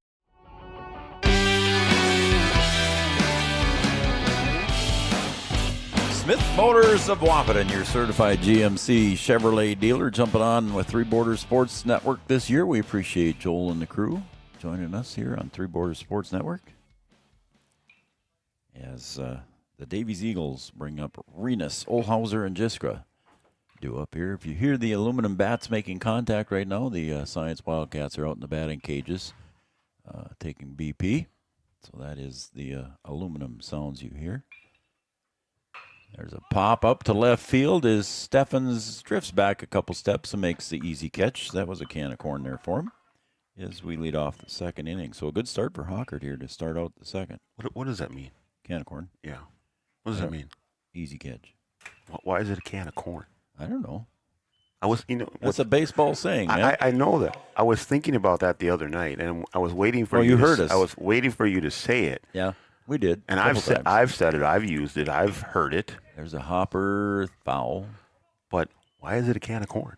Smith Motors of Wahpeton, your certified GMC Chevrolet dealer, jumping on with Three Borders Sports Network this year. We appreciate Joel and the crew joining us here on Three Borders Sports Network as the Davies Eagles bring up Renus, Olhauser, and Jiskra due up here. If you hear the aluminum bats making contact right now, the Science Wildcats are out in the batting cages taking BP. So that is the aluminum sounds you hear. There's a pop up to left field as Steffens drifts back a couple steps and makes the easy catch. That was a can of corn there for him as we lead off the second inning. So a good start for Hawkert here to start out the second. What does that mean? Can of corn. Yeah. What does that mean? Easy catch. Why is it a can of corn? I don't know. That's a baseball saying. Man. I know that. I was thinking about that the other night, and I was waiting for you heard us. I was waiting for you to say it. Yeah, we did. And I've said it. I've used it. I've heard it. There's a hopper foul. But why is it a can of corn?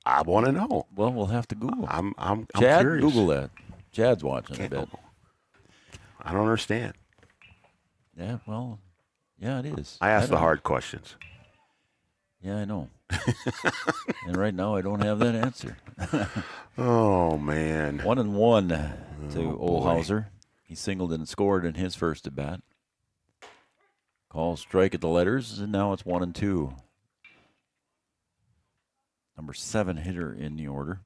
I want to know. Well, we'll have to Google. I'm Chad, curious. Google that. Chad's watching. I bet. I don't understand. Yeah, well, yeah, it is. I ask the hard questions. Yeah, I know. And right now, I don't have that answer. Oh, man. 1-1 to Olhauser. He singled and scored in his first at bat. Call strike at the letters, and now it's 1-2. Number 7 hitter in the order.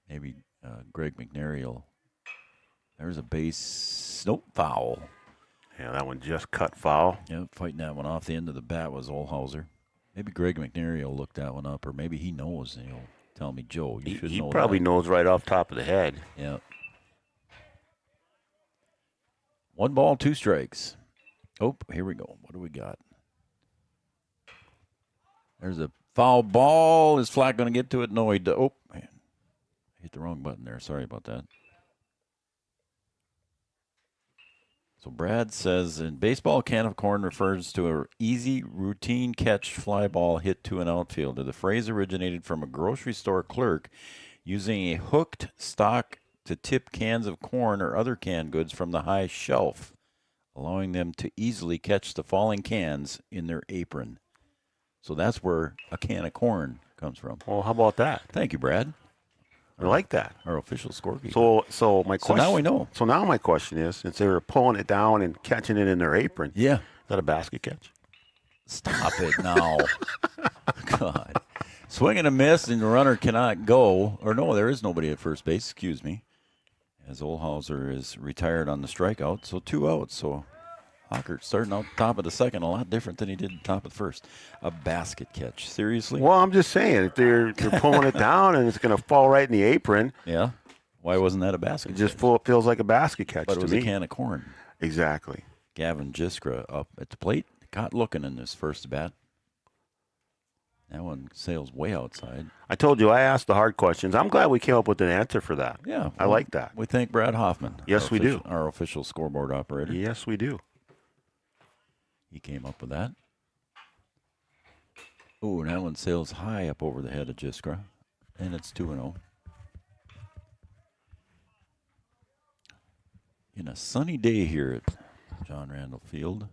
Maybe Greg McNary will. There's a base. Nope, foul. Yeah, that one just cut foul. Yep, fighting that one off the end of the bat was Olhauser. Maybe Greg McNary will look that one up, or maybe he knows and he'll tell me, Joe, you should know. He probably knows right off top of the head. Yeah. 1 ball, 2 strikes. Oh, here we go. What do we got? There's a foul ball. Is Flack going to get to it? No, he does. Oh, man. Hit the wrong button there. Sorry about that. So Brad says, in baseball, a can of corn refers to an easy, routine catch fly ball hit to an outfielder. The phrase originated from a grocery store clerk using a hooked stock to tip cans of corn or other canned goods from the high shelf, allowing them to easily catch the falling cans in their apron. So that's where a can of corn comes from. Well, how about that? Thank you, Brad. I like that. Our official scorekeeper. So my question. So now we know. So now my question is, since they were pulling it down and catching it in their apron, yeah, is that a basket catch? Stop it now. God. Swing and a miss, and the runner cannot go. Or no, there is nobody at first base. Excuse me. As Olhauser is retired on the strikeout, so 2 outs. So Hockert starting out top of the second, a lot different than he did top of the first. A basket catch. Seriously? Well, I'm just saying, if they're pulling it down and it's going to fall right in the apron. Yeah. Why wasn't that a basket catch? It just feels like a basket catch to me. But it was a can of corn. Exactly. Gavin Jiskra up at the plate. Caught looking in this first bat. That one sails way outside. I told you I asked the hard questions. I'm glad we came up with an answer for that. Yeah. Well, I like that. We thank Brad Hoffman. Yes, we do. Our official scoreboard operator. Yes, we do. He came up with that. Oh, and that one sails high up over the head of Jiskra. And it's 2-0. In a sunny day here at John Randall Field.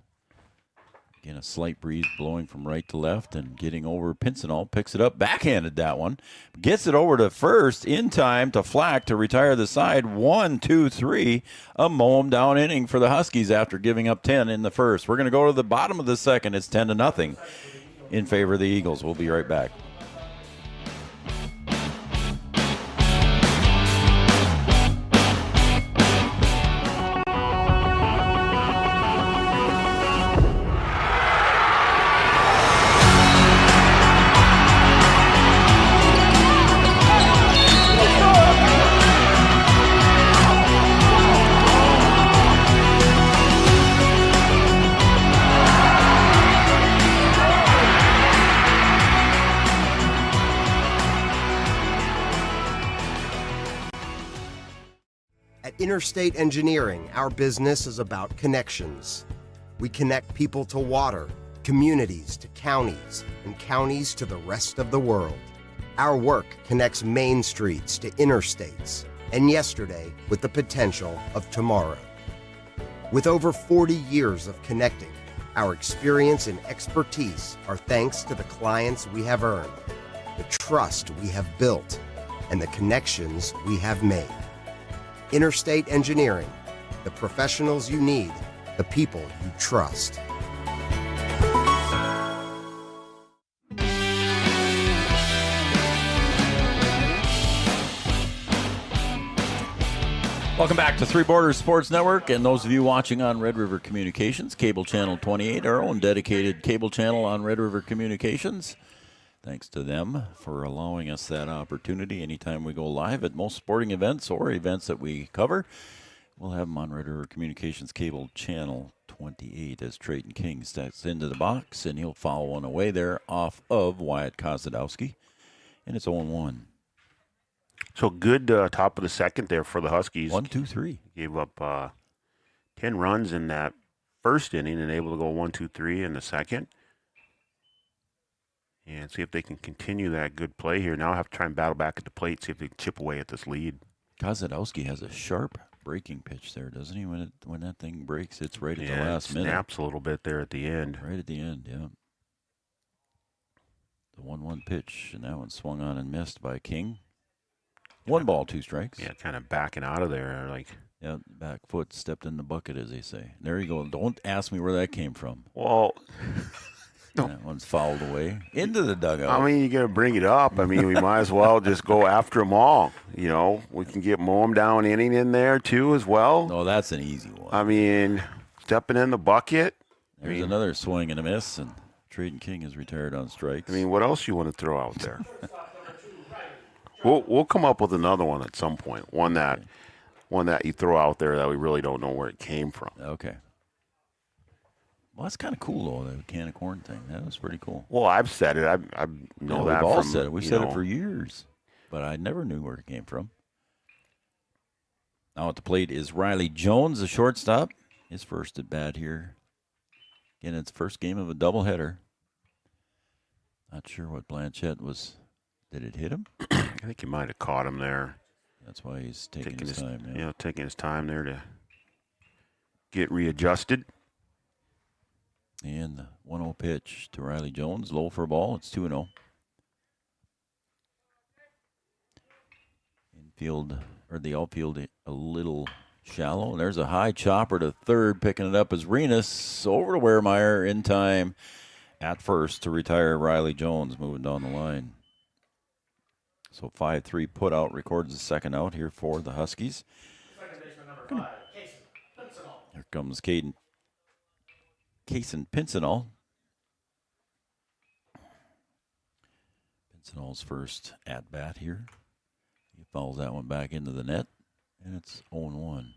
Again, a slight breeze blowing from right to left and getting over. Pincinel picks it up, backhanded that one. Gets it over to first in time to Flack to retire the side. 1, 2, 3. A mow 'em down inning for the Huskies after giving up 10 in the first. We're going to go to the bottom of the second. It's 10-0 in favor of the Eagles. We'll be right back. Interstate Engineering, our business is about connections. We connect people to water, communities to counties, and counties to the rest of the world. Our work connects main streets to interstates, and yesterday with the potential of tomorrow. With over 40 years of connecting, our experience and expertise are thanks to the clients we have earned, the trust we have built, and the connections we have made. Interstate Engineering, the professionals you need, the people you trust. Welcome back to Three Borders Sports Network, and those of you watching on Red River Communications, Cable Channel 28, our own dedicated cable channel on Red River Communications. Thanks to them for allowing us that opportunity. Anytime we go live at most sporting events or events that we cover, we'll have them on Red River Communications Cable Channel 28 as Trayton King steps into the box, and he'll foul one away there off of Wyatt Kozadowski, and it's 0-1. So good top of the second there for the Huskies. 1, 2, 3. Gave up 10 runs in that first inning and able to go 1, 2, 3 in the second. And see if they can continue that good play here. Now I have to try and battle back at the plate, see if they can chip away at this lead. Kozadowski has a sharp breaking pitch there, doesn't he? When that thing breaks, it's right at the last minute. Snaps a little bit there at the end. Right at the end, yeah. The 1-1 pitch, and that one swung on and missed by King. 1 ball, 2 strikes. Yeah, kind of backing out of there. Yeah, back foot stepped in the bucket, as they say. There you go. Don't ask me where that came from. Well, No. That one's fouled away into the dugout. I mean, you're going to bring it up. I mean, we might as well just go after them all. You know, we can get mow them down inning in there, too, as well. No, that's an easy one. I mean, stepping in the bucket. There's another swing and a miss, and Traden King is retired on strikes. I mean, what else you want to throw out there? We'll come up with another one at some point. One that you throw out there that we really don't know where it came from. Okay. Well, that's kind of cool, though, the can of corn thing. That was pretty cool. Well, I've said it. I know that we've all from, said it. We've said it for years, but I never knew where it came from. Now at the plate is Riley Jones, the shortstop. His first at bat here. Again, it's the first game of a doubleheader. Not sure what Blanchette was. Did it hit him? I think he might have caught him there. That's why he's taking his time. Yeah, taking his time there to get readjusted. And the 1-0 pitch to Riley Jones. Low for a ball. It's 2-0. Infield, or the outfield, a little shallow. And there's a high chopper to third. Picking it up is Renus over to Wehrmeyer in time at first to retire Riley Jones, moving down the line. So 5-3 put out, records the second out here for the Huskies. Here comes Caden Pincinall. Pincinall's first at bat here. He fouls that one back into the net, and it's 0-1.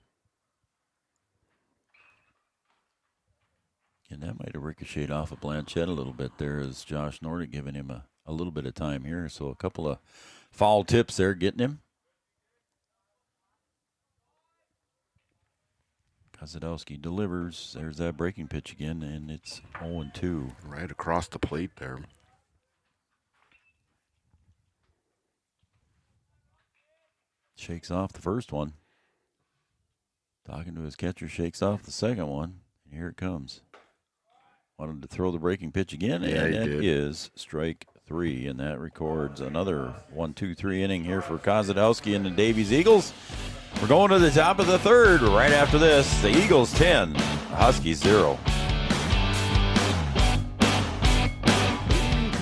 And that might have ricocheted off of Blanchette a little bit there as Josh Nordic giving him a little bit of time here. So a couple of foul tips there getting him. Kozadowski delivers. There's that breaking pitch again, and it's 0-2. Right across the plate there. Shakes off the first one. Talking to his catcher, shakes off the second one. And here it comes. Wanted to throw the breaking pitch again, and it is strike 3, and that records another 1-2-3 inning here for Kozadowski and the Davies Eagles. We're going to the top of the third right after this. The Eagles 10, the Huskies 0.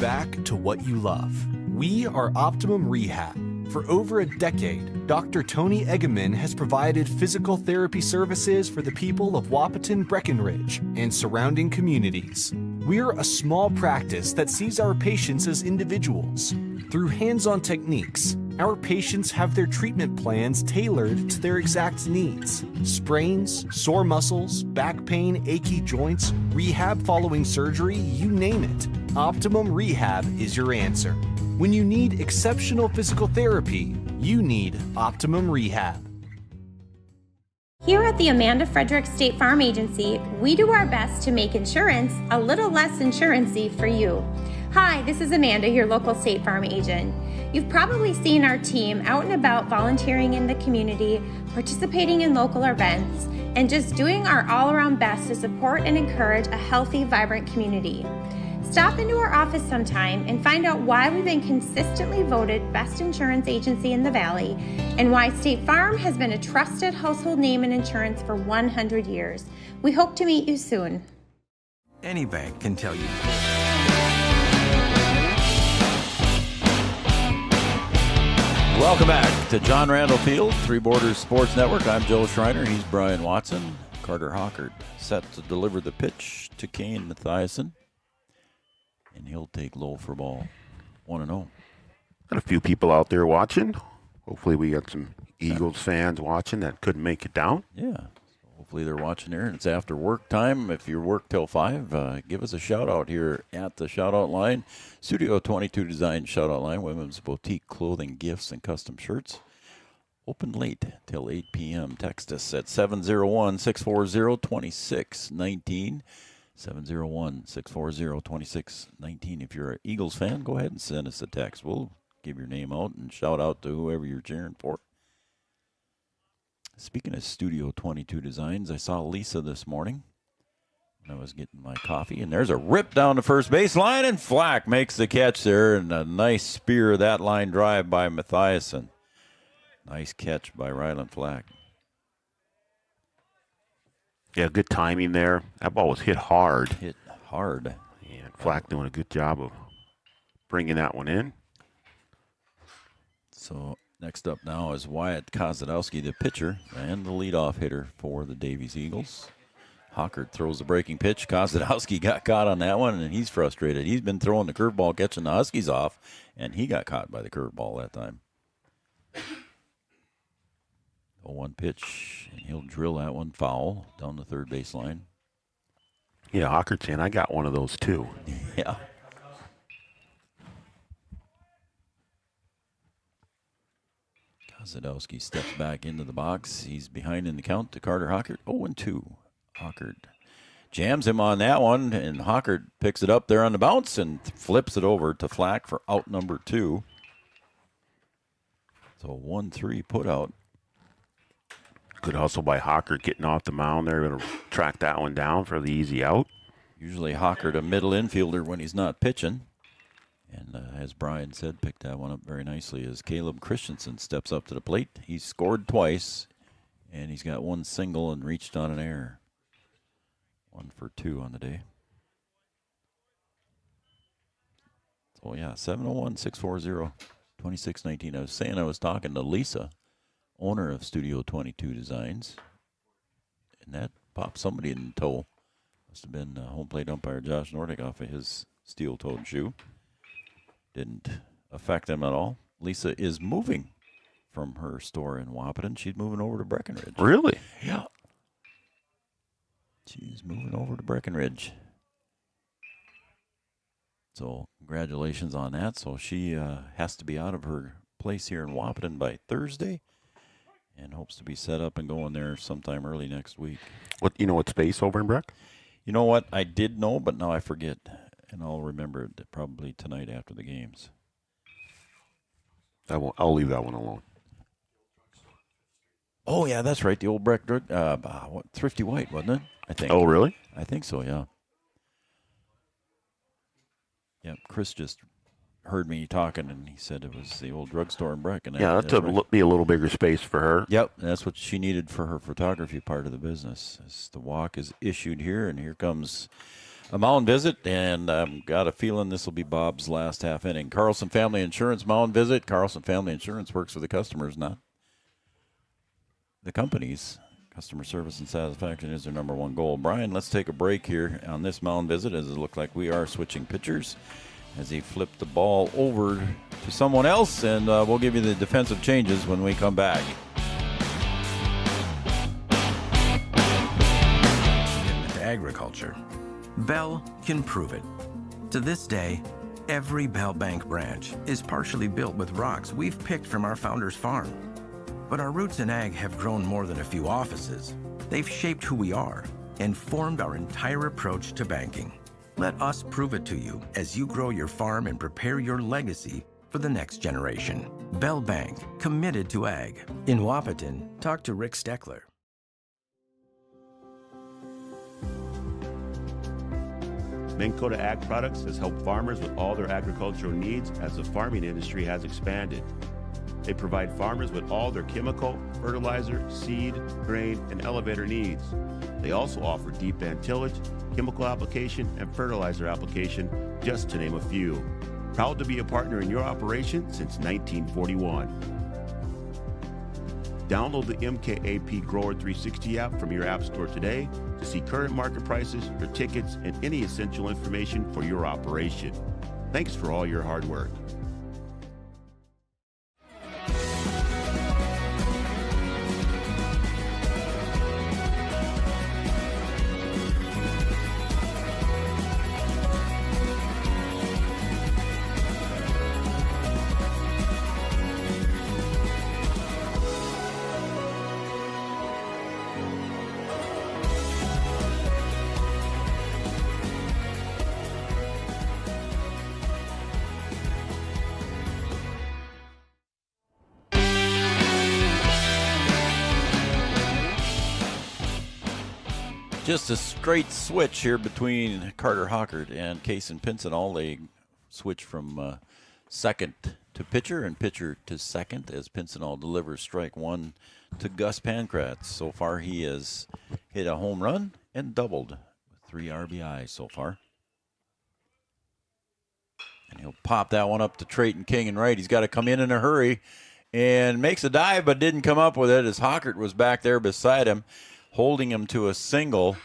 Back to what you love. We are Optimum Rehab. For over a decade, Dr. Tony Eggeman has provided physical therapy services for the people of Wahpeton, Breckenridge, and surrounding communities. We're a small practice that sees our patients as individuals. Through hands-on techniques, our patients have their treatment plans tailored to their exact needs. Sprains, sore muscles, back pain, achy joints, rehab following surgery, you name it. Optimum Rehab is your answer. When you need exceptional physical therapy, you need Optimum Rehab. Here at the Amanda Frederick State Farm Agency, we do our best to make insurance a little less insurance-y for you. Hi, this is Amanda, your local State Farm agent. You've probably seen our team out and about volunteering in the community, participating in local events, and just doing our all-around best to support and encourage a healthy, vibrant community. Stop into our office sometime and find out why we've been consistently voted best insurance agency in the Valley and why State Farm has been a trusted household name in insurance for 100 years. We hope to meet you soon. Any bank can tell you. Welcome back to John Randall Field, Three Borders Sports Network. I'm Joe Schreiner. He's Brian Watson. Carter Hawkard set to deliver the pitch to Kane Mathiasen. And he'll take low for ball. 1-0. Got a few people out there watching. Hopefully we got some Eagles fans watching that couldn't make it down. Yeah. Hopefully they're watching there. And it's after work time. If you work till 5, give us a shout-out here at the shout-out line. Studio 22 Design shout-out line. Women's boutique clothing, gifts, and custom shirts. Open late till 8 p.m. Text us at 701-640-2619. 701-640-2619. If you're an Eagles fan, go ahead and send us a text. We'll give your name out and shout out to whoever you're cheering for. Speaking of Studio 22 Designs, I saw Lisa this morning when I was getting my coffee, and there's a rip down the first base line, and Flack makes the catch there, and a nice spear of that line drive by Mathiasen. Nice catch by Ryland Flack. Yeah, good timing there. That ball was hit hard. Hit hard. And Flack doing a good job of bringing that one in. So next up now is Wyatt Kozadowski, the pitcher and the leadoff hitter for the Davies Eagles. Hockert throws the breaking pitch. Kozadowski got caught on that one, and he's frustrated. He's been throwing the curveball, catching the Huskies off, and he got caught by the curveball that time. 0-1 pitch, and he'll drill that one foul down the third baseline. Yeah, Hockert's in. I got one of those too. Yeah. Kozadowski steps back into the box. He's behind in the count to Carter Hockert. 0-2. Hockert jams him on that one, and Hockert picks it up there on the bounce and flips it over to Flack for out number 2. So 1-3 put out. Good hustle by Hockert getting off the mound there. Going to track that one down for the easy out. Usually Hockert a middle infielder when he's not pitching. And as Brian said, picked that one up very nicely as Caleb Christensen steps up to the plate. He's scored twice, and he's got one single and reached on an error. 1 for 2 on the day. So, yeah, 701-640-2619. I was saying I was talking to Lisa, owner of Studio 22 Designs, and that popped somebody in tow. Must have been home plate umpire Josh Nordic off of his steel-toed shoe. Didn't affect them at all. Lisa is moving from her store in Wahpeton. She's moving over to Breckenridge. Really? Yeah. She's moving over to Breckenridge. So congratulations on that. So she has to be out of her place here in Wahpeton by Thursday and hopes to be set up and going there sometime early next week. What space over in Breck? You know what? I did know, but now I forget. And I'll remember it probably tonight after the games. I'll leave that one alone. Oh, yeah, that's right. The old Breck Thrifty White, wasn't it? I think. Oh, really? I think so, yeah. Yeah, Chris just heard me talking, and he said it was the old drugstore in Breck. And yeah, that'd be a little bigger space for her. Yep, that's what she needed for her photography part of the business. As the walk is issued here, and here comes a mound visit, and I've got a feeling this will be Bob's last half inning. Carlson Family Insurance mound visit. Carlson Family Insurance works for the customers, not the companies. Customer service and satisfaction is their number one goal. Brian, let's take a break here on this mound visit as it looks like we are switching pitchers as he flipped the ball over to someone else, and we'll give you the defensive changes when we come back. Commitment to agriculture. Bell can prove it. To this day, every Bell Bank branch is partially built with rocks we've picked from our founder's farm. But our roots in ag have grown more than a few offices. They've shaped who we are and formed our entire approach to banking. Let us prove it to you as you grow your farm and prepare your legacy for the next generation. Bell Bank, committed to ag. In Wahpeton, talk to Rick Steckler. Dakota Ag Products has helped farmers with all their agricultural needs as the farming industry has expanded. They provide farmers with all their chemical, fertilizer, seed, grain, and elevator needs. They also offer deep band tillage, chemical application, and fertilizer application, just to name a few. Proud to be a partner in your operation since 1941. Download the MKAP Grower 360 app from your app store today to see current market prices, your tickets, and any essential information for your operation. Thanks for all your hard work. Just a straight switch here between Carter Hockert and Kaysen Pincenall. They switch from second to pitcher and pitcher to second as Pincenall delivers strike one to Gus Pankratz. So far he has hit a home run and doubled with 3 RBIs so far. And he'll pop that one up to Trayton King and right. He's got to come in a hurry and makes a dive but didn't come up with it as Hockert was back there beside him, holding him to a single.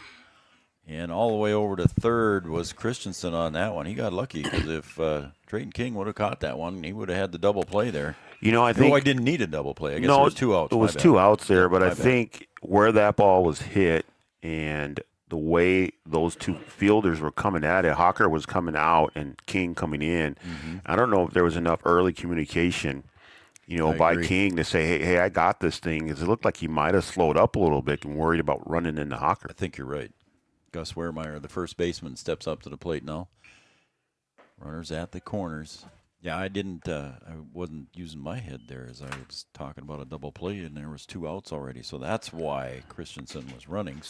And all the way over to third was Christensen on that one. He got lucky because if Trayton King would have caught that one, he would have had the double play there. I think I didn't need a double play. I guess there was 2 outs. It was 2 outs there, but I think where that ball was hit and the way those 2 fielders were coming at it, Hawker was coming out and King coming in. I don't know if there was enough early communication, by King to say, hey, I got this thing. Because it looked like he might have slowed up a little bit and worried about running into Hawker. I think you're right. Gus Wehrmeyer, the first baseman, steps up to the plate now. Runners at the corners. Yeah, I wasn't using my head there as I was talking about a double play, and there was 2 outs already. So that's why Christensen was running.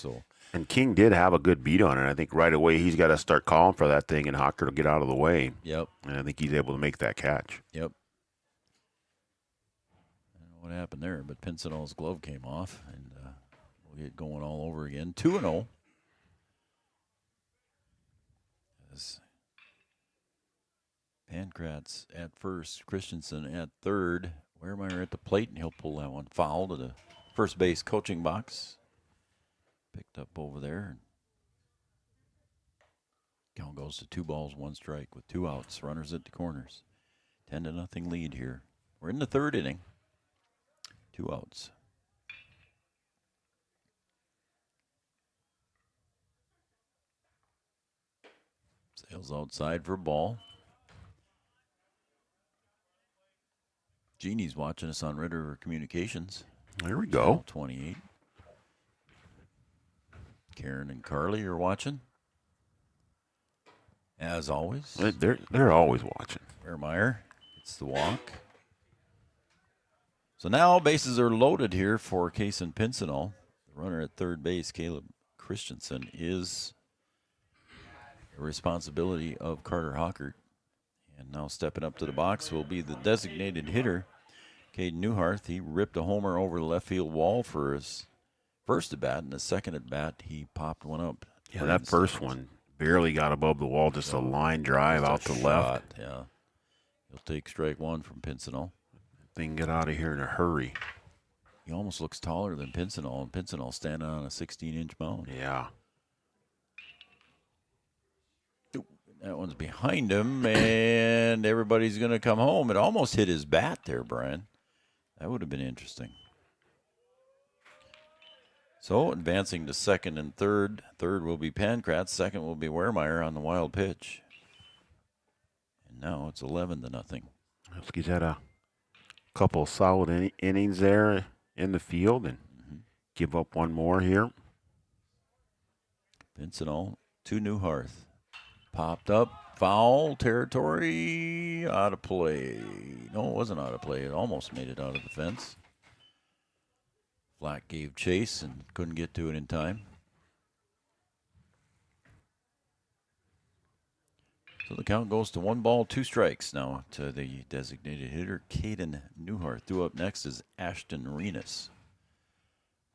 And King did have a good beat on it. I think right away he's got to start calling for that thing, and Hawker will get out of the way. Yep. And I think he's able to make that catch. Yep. I don't know what happened there, but Pincinel's glove came off, and we'll get going all over again. 2-0. Pankratz at first, Christensen at third, Wehrmeyer at the plate, and he'll pull that one foul to the first base coaching box. Picked up over there. Count goes to 2 balls, 1 strike with 2 outs. Runners at the corners. 10-0 lead here. We're in the 3rd inning. 2 outs. Sails outside for a ball. Jeannie's watching us on Red River Communications. There we go. 28. Karen and Carly are watching. As always. They're always watching. Wehrmeyer gets the walk. So now bases are loaded here for Case and Pincinel. The runner at third base, Caleb Christensen, is the responsibility of Carter Hockert. And now stepping up to the box will be the designated hitter, Caden Newharth. He ripped a homer over the left field wall for his first at bat, and the second at bat he popped one up. Yeah, that first one barely got above the wall, just a line drive out to left. Yeah, he'll take strike 1 from Pincinel. They can get out of here in a hurry. He almost looks taller than Pincinel, and Pincinel standing on a 16-inch mound. Yeah. That one's behind him, and everybody's going to come home. It almost hit his bat there, Brian. That would have been interesting. So advancing to second and third. Third will be Pankratz. Second will be Wehrmeyer on the wild pitch. And now it's 11-0. Huskies had a couple of solid innings there in the field and give up one more here. Pincinel to Newharth. Popped up, foul territory, out of play. No, it wasn't out of play. It almost made it out of the fence. Flack gave chase and couldn't get to it in time. So the count goes to 1 ball, 2 strikes now to the designated hitter, Caden Newharth. Due up next is Ashton Renas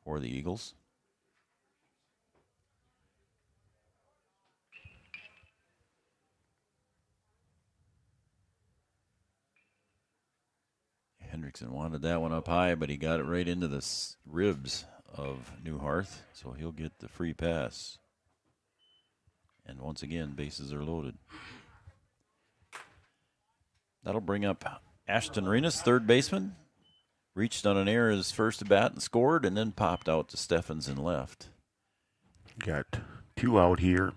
for the Eagles. Hendrickson wanted that one up high, but he got it right into the ribs of Newharth, so he'll get the free pass. And once again, bases are loaded. That'll bring up Ashton Renas, third baseman. Reached on an error his first at bat and scored, and then popped out to Steffens in left. Got 2 out here.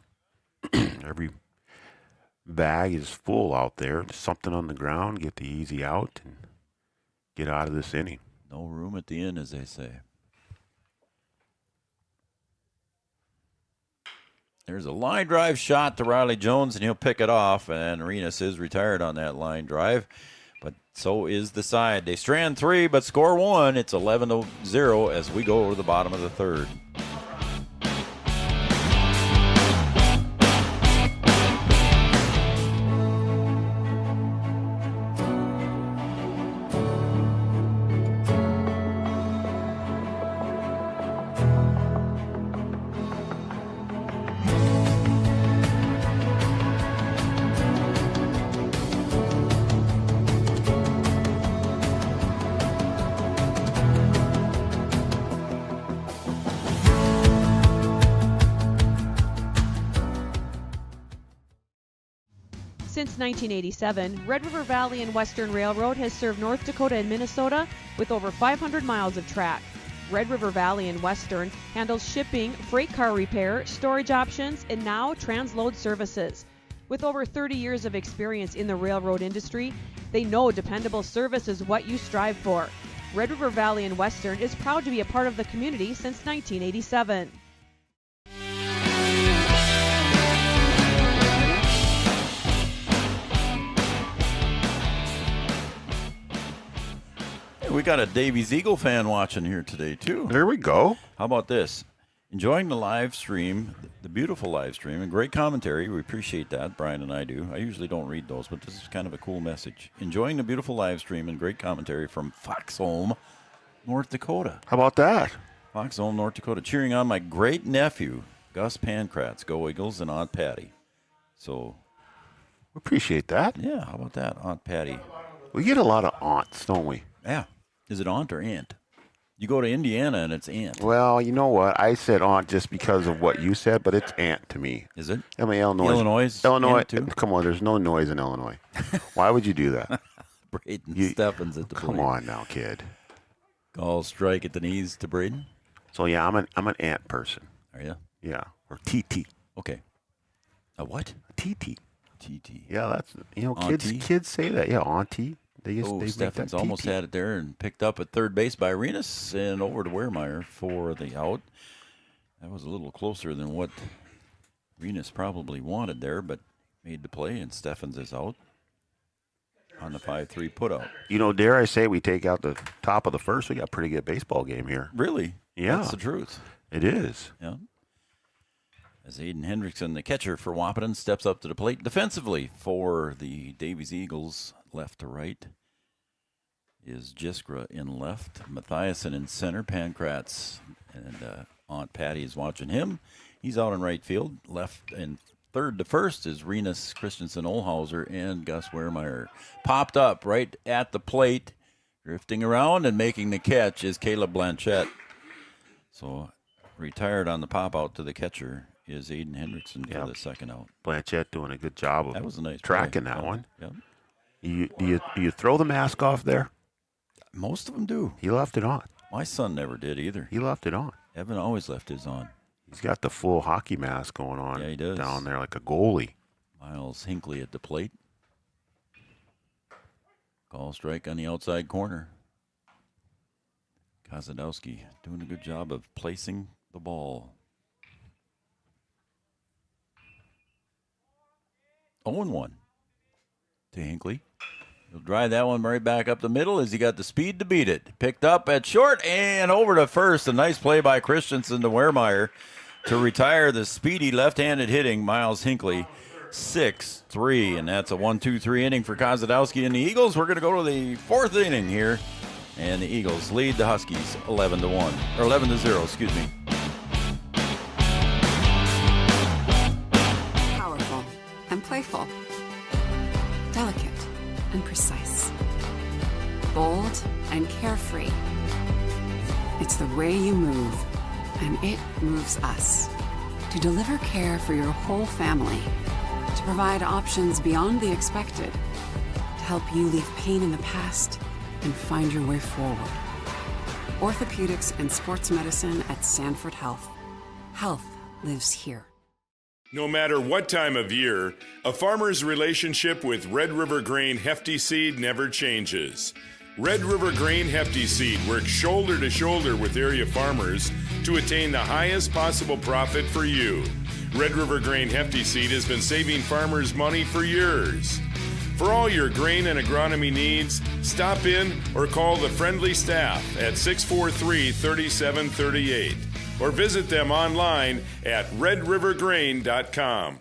Every bag is full out there. Just something on the ground, get the easy out, and get out of this inning. No room at the inn, as they say. There's a line drive shot to Riley Jones, and he'll pick it off. And Renas is retired on that line drive. But so is the side. They strand 3, but score 1. It's 11-0 as we go over the bottom of the 3rd. Since 1987, Red River Valley and Western Railroad has served North Dakota and Minnesota with over 500 miles of track. Red River Valley and Western handles shipping, freight car repair, storage options, and now transload services. With over 30 years of experience in the railroad industry, they know dependable service is what you strive for. Red River Valley and Western is proud to be a part of the community since 1987. We got a Davies Eagle fan watching here today, too. There we go. How about this? Enjoying the live stream, the beautiful live stream, and great commentary. We appreciate that. Brian and I do. I usually don't read those, but this is kind of a cool message. Enjoying the beautiful live stream and great commentary from Foxholm, North Dakota. How about that? Foxholm, North Dakota. Cheering on my great nephew, Gus Pankratz. Go Eagles, and Aunt Patty. So, appreciate that. Yeah, how about that, Aunt Patty? We get a lot of aunts, don't we? Yeah. Is it aunt or aunt? You go to Indiana and it's aunt. Well, you know what? I said aunt just because of what you said, but it's aunt to me. Is it? I mean, Illinois. Aunt too? Come on, there's no noise in Illinois. Why would you do that? Braden Steffens at the Come plate. on now, kid. Call strike at the knees to Braden. So yeah, I'm an aunt person. Are you? Yeah, or TT. Okay. A what? TT. TT. Yeah, that's Auntie? kids say that. Yeah, auntie. They Steffens almost had it there and picked up at third base by Arenas and over to Wehrmeyer for the out. That was a little closer than what Arenas probably wanted there, but made the play, and Steffens is out on the 5-3 putout. You know, dare I say we take out the top of the first, we got a pretty good baseball game here. Really? Yeah. That's the truth. It is. Yeah. As Aiden Hendrickson, the catcher for Wahpeton, steps up to the plate defensively for the Davies Eagles, left to right is Jiskra in left, Mathiasen in center, Pankratz, and Aunt Patty is watching him. He's out in right field. Left and third to first is Renus Christensen Olhauser, and Gus Wehrmeyer. Popped up right at the plate, drifting around and making the catch is Caleb Blanchette. So retired on the pop out to the catcher is Aiden Hendrickson for the second out. Blanchette doing a good job of that was a nice tracking play. that one. Yep. Do you throw the mask off there? Most of them do. He left it on. My son never did either. He left it on. Evan always left his on. He's got the full hockey mask going on. Yeah, he does. Down there like a goalie. Miles Hinckley at the plate. Call strike on the outside corner. Kozadowski doing a good job of placing the ball. 0-1 to Hinckley. He'll drive that one right back up the middle as he got the speed to beat it. Picked up at short and over to first. A nice play by Christensen to Wehrmeyer to retire the speedy left-handed hitting Miles Hinckley. 6-3, and that's a 1-2-3 inning for Kozadowski and the Eagles. We're going to go to the fourth inning here, and the Eagles lead the Huskies 11-1, or 11-0, excuse me. Powerful and playful, delicate and precise, bold and carefree. It's the way you move, and it moves us to deliver care for your whole family, to provide options beyond the expected, to help you leave pain in the past and find your way forward. Orthopedics and sports medicine at Sanford Health. Health lives here. No matter what time of year, a farmer's relationship with Red River Grain Hefty Seed never changes. Red River Grain Hefty Seed works shoulder to shoulder with area farmers to attain the highest possible profit for you. Red River Grain Hefty Seed has been saving farmers money for years. For all your grain and agronomy needs, stop in or call the friendly staff at 643-3738 or visit them online at redrivergrain.com.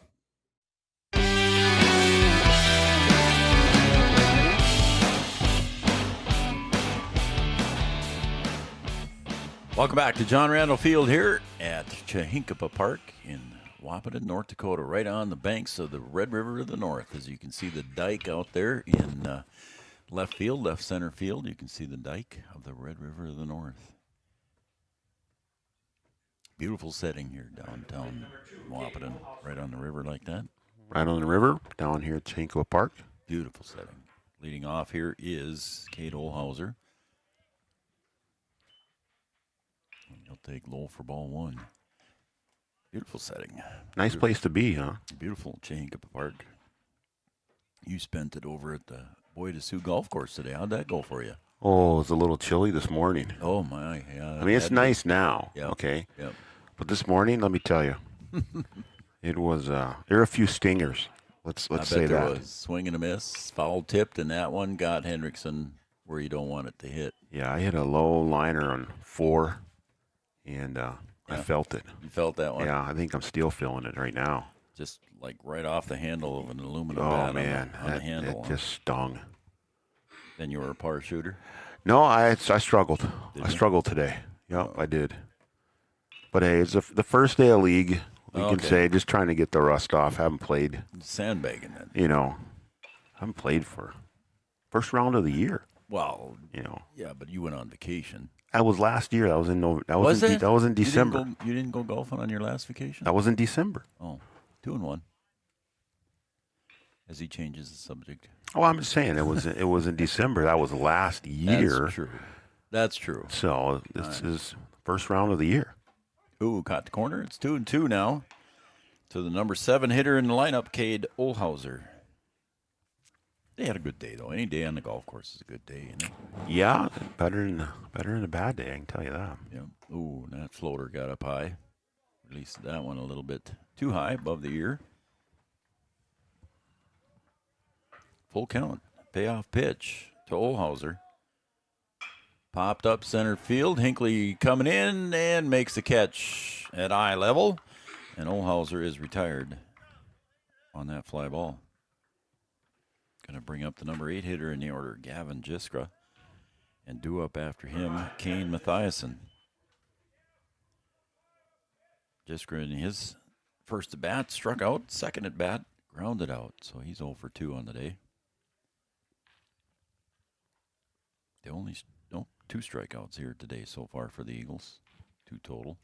Welcome back to John Randall Field here at Chahinkapa Park in Wahpeton, North Dakota, right on the banks of the Red River of the North. As you can see the dike out there in left field, left center field, you can see the dike of the Red River of the North. Beautiful setting here downtown Wahpeton, right on the river like that. right on the river down here at Chankwa Park. Beautiful setting. Leading off here is Kate Olhauser. He'll take low for ball one. Beautiful setting. Nice place to be, huh? Beautiful Chankwa Park. You spent it over at the Boy to Sioux Golf Course today. How'd that go for you? Oh, it's a little chilly this morning. Oh, my. Yeah, I mean, it's nice now, okay? Yep. But this morning, let me tell you, it was, there are a few stingers. Let's say there that. was swing and a miss, foul tipped, and that one got Hendrickson where you don't want it to hit. Yeah, I hit a low liner on 4, and I felt it. You felt that one? Yeah, I think I'm still feeling it right now. Just like right off the handle of an aluminum Oh, bat man, on the handle. it just stung. Then you were a par shooter? No, I struggled. Did I you? struggled today. Yep, I did. But hey, it's the first day of league. We can say just trying to get the rust off. Haven't played. Sandbagging then. You know, haven't played for first round of the year. Well, you know. Yeah, but you went on vacation. That was last year. That was in that was in December. You didn't go golfing on your last vacation? That was in December. Oh, 2-1. As he changes the subject. Oh, I'm just saying it was in December. That was last year. That's true. That's true. So this is first round of the year. Ooh, caught the corner. It's 2-2 now. To the number 7 hitter in the lineup, Cade Olhauser. They had a good day though. Any day on the golf course is a good day, isn't it? Yeah, better than a bad day. I can tell you that. Yeah. Ooh, that floater got up high. Released that one a little bit too high above the ear. Full count. Payoff pitch to Olhauser. Popped up center field. Hinckley coming in and makes the catch at eye level. And Olhauser is retired on that fly ball. Going to bring up the number 8 hitter in the order, Gavin Jiskra. And due up after him, Kane Mathiasen. Jiskra in his first at bat struck out. Second at bat grounded out. So he's 0 for 2 on the day. They only 2 strikeouts here today so far for the Eagles. 2 total.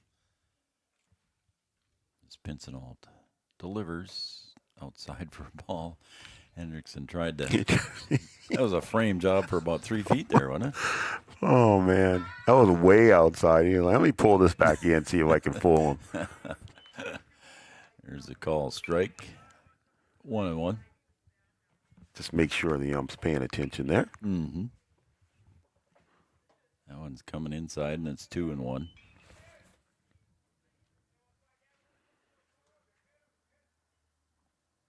As Pincinall delivers outside for a ball. Hendrickson tried to. That was a frame job for about 3 feet there, wasn't it? Oh man, that was way outside. You're like, let me pull this back in, see if I can pull him. There's the call, strike. 1-1. Just make sure the ump's paying attention there. Mm-hmm. That one's coming inside, and it's 2-1.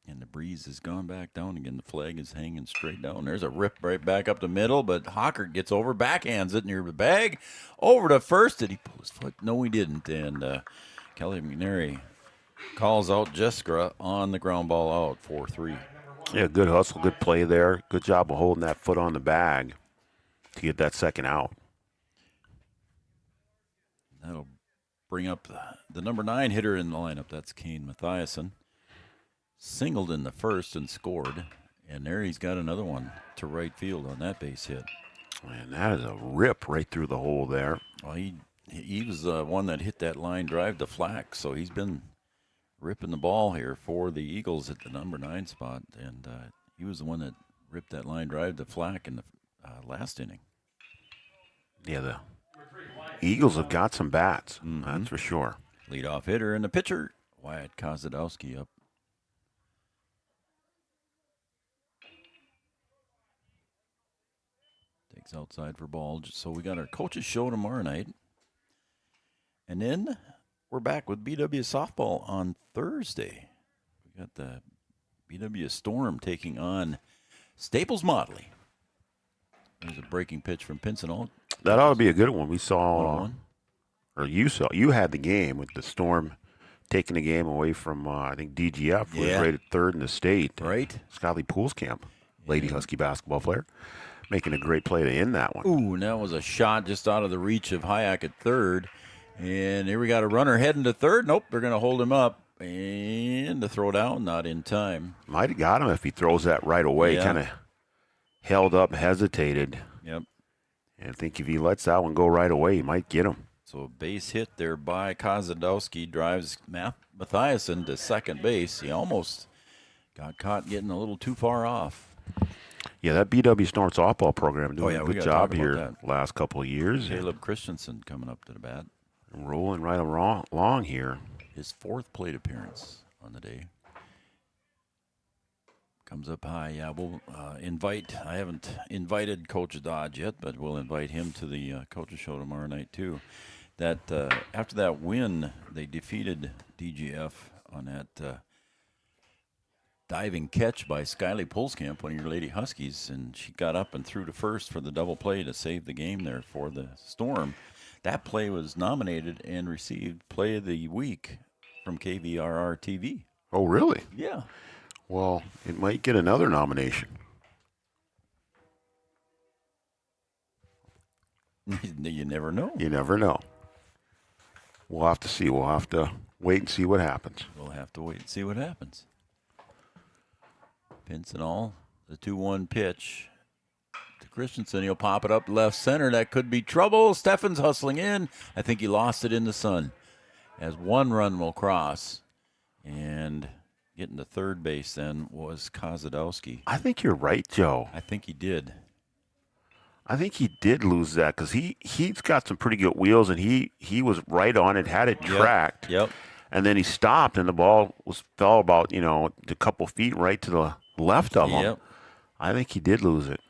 And the breeze has gone back down again. The flag is hanging straight down. There's a rip right back up the middle, but Hawker gets over, backhands it near the bag. Over to first. Did he pull his foot? No, he didn't. And Kelly McNary calls out Jiskra on the ground ball out, 4-3. Yeah, good hustle, good play there. Good job of holding that foot on the bag to get that second out. That'll bring up the number 9 hitter in the lineup. That's Kane Mathiasen. Singled in the first and scored. And there he's got another one to right field on that base hit. Man, that is a rip right through the hole there. Well, he was the one that hit that line drive to Flack, so he's been ripping the ball here for the Eagles at the number 9 spot. And he was the one that ripped that line drive to Flack in the last inning. Yeah, the Eagles have got some bats, that's for sure. Leadoff hitter and the pitcher, Wyatt Kozadowski up. Takes outside for ball. So we got our coaches show tomorrow night. And then we're back with BW softball on Thursday. We got the BW Storm taking on Staples Motley. There's a breaking pitch from Pincinall. That ought to be a good one. We saw, or you had the game with the Storm taking the game away from, I think, DGF, who was rated 3rd in the state. Right. Scotty Poolskamp, Lady Husky basketball player, making a great play to end that one. Ooh, and that was a shot just out of the reach of Hayek at 3rd. And here we got a runner heading to 3rd. Nope, they're going to hold him up. And the throw down, not in time. Might have got him if he throws that right away. Kind of held up, hesitated. Yep. And I think if he lets that one go right away, he might get him. So a base hit there by Kozadowski drives Mathiasen to second base. He almost got caught getting a little too far off. Yeah, that BW Snort softball program doing a we good gotta job talk here about that. last couple of years. Caleb Christensen coming up to the bat. Rolling right along here. His 4th plate appearance on the day. Comes up high. Yeah, we'll invite. I haven't invited Coach Dodge yet, but we'll invite him to the coaches show tomorrow night too. That after that win, they defeated DGF on that diving catch by Skyly Pulskamp, one of your Lady Huskies, and she got up and threw to first for the double play to save the game there for the Storm. That play was nominated and received Play of the Week from KVRR TV. Oh, really? Yeah. Well, it might get another nomination. You never know. You never know. We'll have to see. We'll have to wait and see what happens. We'll have to wait and see what happens. Pincenol, the 2-1 pitch to Christensen. He'll pop it up left center. That could be trouble. Steffens hustling in. I think he lost it in the sun. As 1 run will cross. And getting to third base then was Kozadowski. I think you're right, Joe. I think he did. I think he did lose that because he's got some pretty good wheels, and he was right on it, had it tracked. Yep. And then he stopped, and the ball fell about, a couple feet right to the left of him. Yep. I think he did lose it.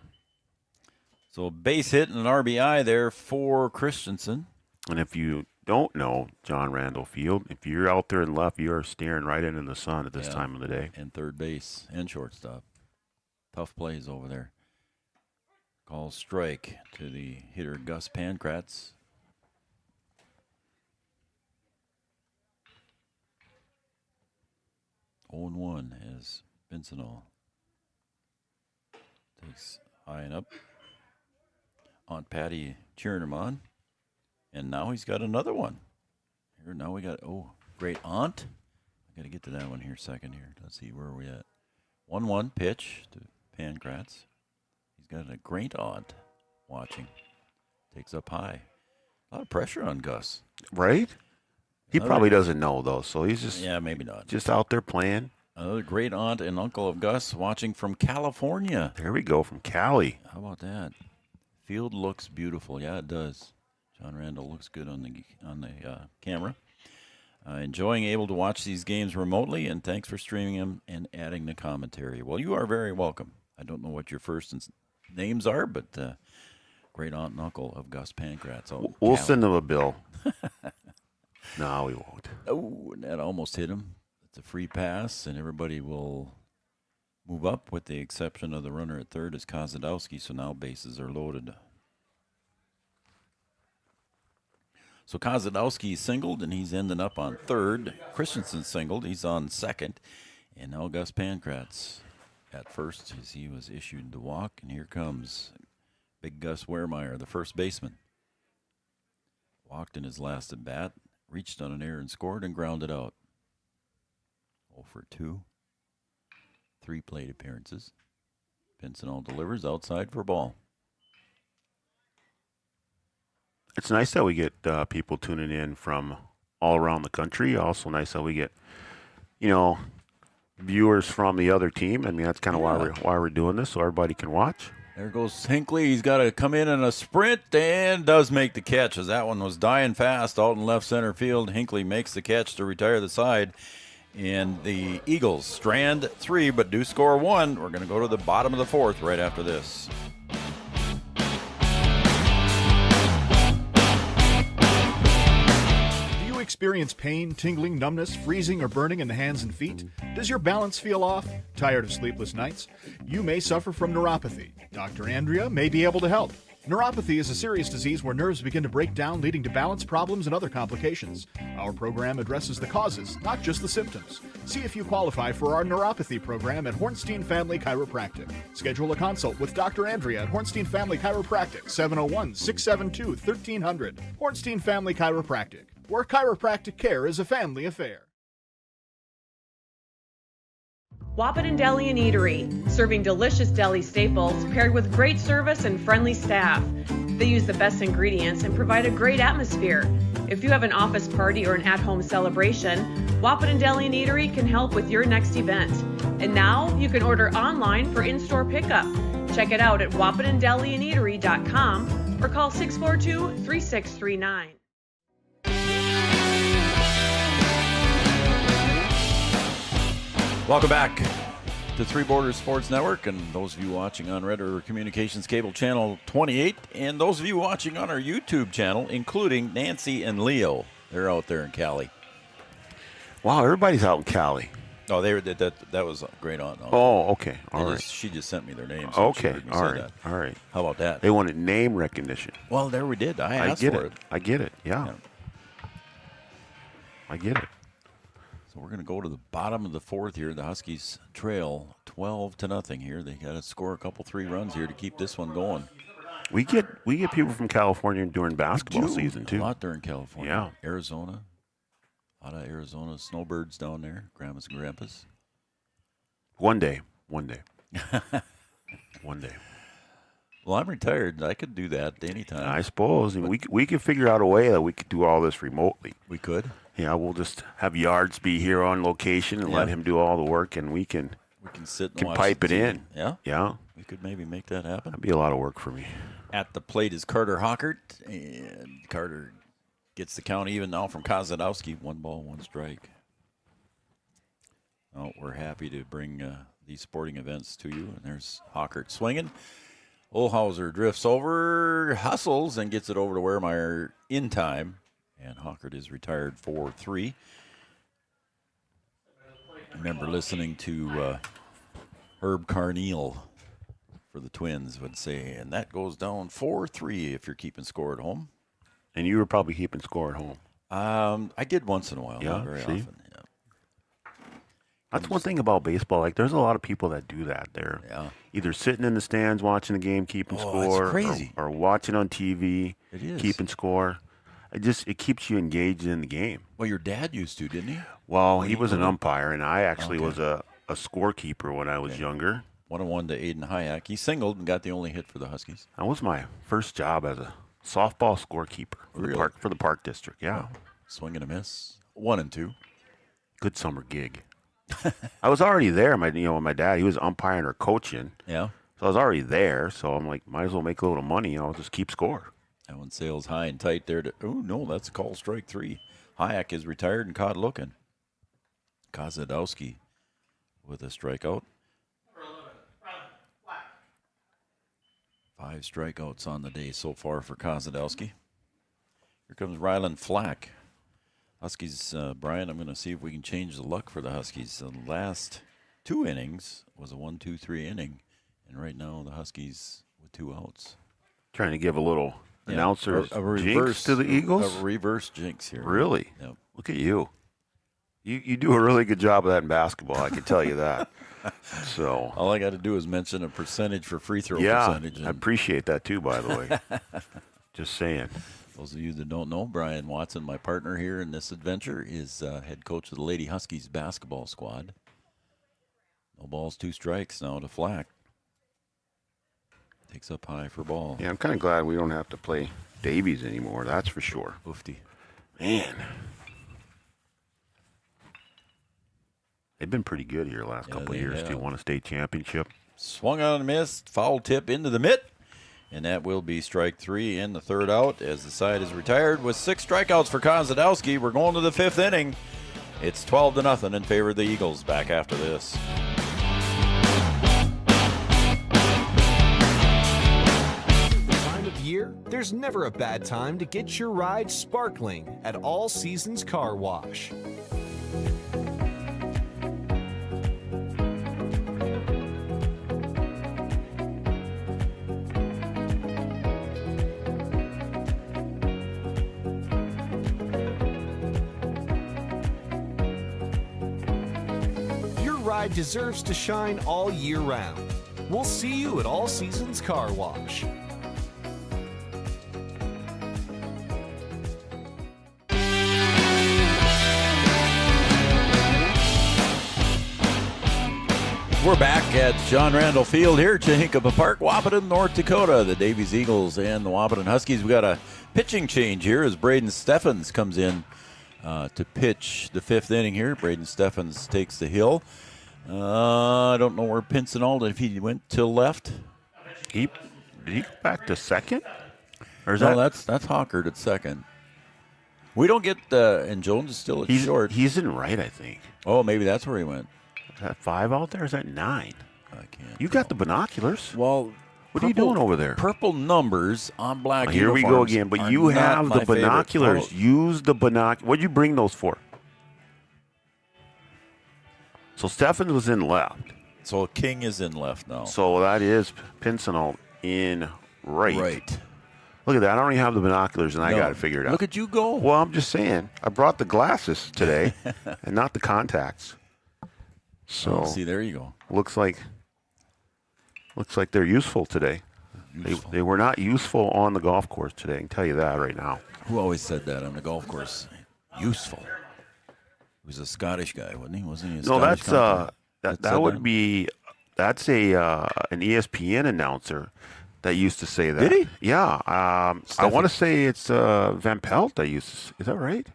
So a base hit and an RBI there for Christensen. And if you don't know John Randall Field, if you're out there in left, you are staring right into the sun at this time of the day. And third base and shortstop. Tough plays over there. Call strike to the hitter Gus Pankratz. Oh and 1 as Pincenol takes high and up. Aunt Patty cheering him on. And now he's got another one. Here, now we got, great aunt. I got to get to that one here second here. Let's see, where are we at? 1-1 pitch to Pankratz. He's got a great aunt watching. Takes up high. A lot of pressure on Gus. Right? He probably doesn't know, though, so he's just maybe not. Just out there playing. Another great aunt and uncle of Gus watching from California. There we go, from Cali. How about that? Field looks beautiful. Yeah, it does. John Randall looks good on the camera. Enjoying able to watch these games remotely, and thanks for streaming them and adding the commentary. Well, you are very welcome. I don't know what your first names are, but great aunt and uncle of Gus Pankratz. We'll send them a bill. No, we won't. Oh, and that almost hit him. It's a free pass, and everybody will move up with the exception of the runner at third is Kozadowski, so now bases are loaded. So Kozadowski singled, and he's ending up on third. Christensen singled. He's on second. And now Gus Pankratz at first as he was issued the walk. And here comes big Gus Wehrmeyer, the first baseman. Walked in his last at bat, reached on an error and scored and grounded out. 0 for 2. 3 plate appearances. Pincenol delivers outside for ball. It's nice that we get people tuning in from all around the country. Also nice that we get, viewers from the other team. I mean, that's kind of why we're doing this, so everybody can watch. There goes Hinckley. He's got to come in a sprint and does make the catch, as that one was dying fast out in left center field. Hinckley makes the catch to retire the side. And the Eagles strand 3, but do score 1. We're going to go to the bottom of the 4th right after this. Experience pain, tingling, numbness, freezing, or burning in the hands and feet? Does your balance feel off? Tired of sleepless nights? You may suffer from neuropathy. Dr. Andrea may be able to help. Neuropathy is a serious disease where nerves begin to break down, leading to balance problems and other complications. Our program addresses the causes, not just the symptoms. See if you qualify for our neuropathy program at Hornstein Family Chiropractic. Schedule a consult with Dr. Andrea at Hornstein Family Chiropractic, 701-672-1300. Hornstein Family Chiropractic, where chiropractic care is a family affair. Wahpeton Deli and Eatery, serving delicious deli staples paired with great service and friendly staff. They use the best ingredients and provide a great atmosphere. If you have an office party or an at-home celebration, Wahpeton Deli and Eatery can help with your next event. And now you can order online for in-store pickup. Check it out at WahpetonDeliandeatery.com or call 642-3639. Welcome back to Three Borders Sports Network, and those of you watching on Red River Communications Cable Channel 28, and those of you watching on our YouTube channel, including Nancy and Leo. They're out there in Cali. Wow, everybody's out in Cali. Oh, that was great on. Oh, okay. All right. She just sent me their names. Okay. All right. All right. How about that? They wanted name recognition. Well, there we did. I asked for it. I get it. Yeah. I get it. So we're going to go to the bottom of the fourth here. The Huskies trail 12-0 here. They got to score a couple 3 runs here to keep this one going. We get people from California during basketball season too. A lot during California. Yeah. Arizona. A lot of Arizona snowbirds down there. Grandmas and grandpas. One day. One day. Well, I'm retired. I could do that anytime. I suppose. And we could figure out a way that we could do all this remotely. We could. Yeah, we'll just have Yards be here on location and let him do all the work, and we can sit and watch pipe the it TV. in. Yeah? Yeah. We could maybe make that happen. That'd be a lot of work for me. At the plate is Carter Hockert, and Carter gets the count even now from Kozadowski. 1 ball, 1 strike. Oh, we're happy to bring these sporting events to you. And there's Hockert swinging. Olhauser drifts over, hustles, and gets it over to Wehrmeyer in time. And Hockert is retired 4-3. I remember listening to Herb Carneal for the Twins would say, and that goes down 4-3 if you're keeping score at home. And you were probably keeping score at home. I did once in a while, not very often. Yeah. That's one thing about baseball. Like, there's a lot of people that do that. They're either sitting in the stands watching the game, keeping score, it's crazy. Or watching on TV, It is. keeping score. It keeps you engaged in the game. Well, your dad used to, didn't he? Well, he was an umpire, and I actually was a scorekeeper when I was younger. 1-1 to Aiden Hayek. He singled and got the only hit for the Huskies. That was my first job as a softball scorekeeper for the Park District. Yeah, swing and a miss. 1-2. Good summer gig. I was already there. My dad, he was umpiring or coaching. Yeah. So I was already there. So I'm like, might as well make a little money. I'll just keep score. That one sails high and tight there. Oh, no, that's a call strike 3. Hayek is retired and caught looking. Kozadowski with a strikeout. 5 strikeouts on the day so far for Kozadowski. Here comes Rylan Flack. Huskies, Brian, I'm going to see if we can change the luck for the Huskies. The last 2 innings was a 1-2-3 inning. And right now the Huskies with 2 outs. Trying to give a little announcer a reverse jinx to the Eagles? A reverse jinx here. Really? Yep. Look at you. You do a really good job of that in basketball, I can tell you that. So all I got to do is mention a percentage for free throw percentage. I appreciate that too, by the way. Just saying. Those of you that don't know, Brian Watson, my partner here in this adventure, is head coach of the Lady Huskies basketball squad. No balls, 2 strikes now to Flack. Takes up high for ball. Yeah, I'm kind of glad we don't have to play Davies anymore, that's for sure. Oofty. Man. They've been pretty good here the last couple of years, too. Won a state championship. Swung on and missed. Foul tip into the mitt. And that will be strike 3 and the 3rd out as the side is retired with 6 strikeouts for Kozadowski. We're going to the 5th inning. It's 12-0 in favor of the Eagles. Back after this. Time of year, there's never a bad time to get your ride sparkling at All Seasons Car Wash. Deserves to shine all year round. We'll see you at All Seasons Car Wash. We're back at John Randall Field here at Chahinkapa Park, Wahpeton, North Dakota. The Davies Eagles and the Wahpeton Huskies. We got a pitching change here as Braden Steffens comes in to pitch the 5th inning here. Braden Steffens takes the hill. I don't know where Pincinel, if he went to left. Did he go back to second? Or is No, that's Hawkert at second. We don't get and Jones is still at short. He's in right, I think. Oh, maybe that's where he went. Is that 5 out there? Or is that 9? I can't. You got the binoculars. Well, what are you doing over there? Purple numbers on black Here we go again. But you have the binoculars. Use the binoculars. What'd you bring those for? So Stephens was in left. So King is in left now. So that is Pincinel in right. Right. Look at that. I don't even have the binoculars, and I got it figured out. Look at you go. Well, I'm just saying. I brought the glasses today and not the contacts. So see, there you go. Looks like they're useful today. They were not useful on the golf course today. I can tell you that right now. Who always said that on the golf course? Useful. He was a Scottish guy, wasn't he? Wasn't he? No, that would be an ESPN announcer that used to say that. Did he? Yeah. I want to say it's Van Pelt that used to. Is that right?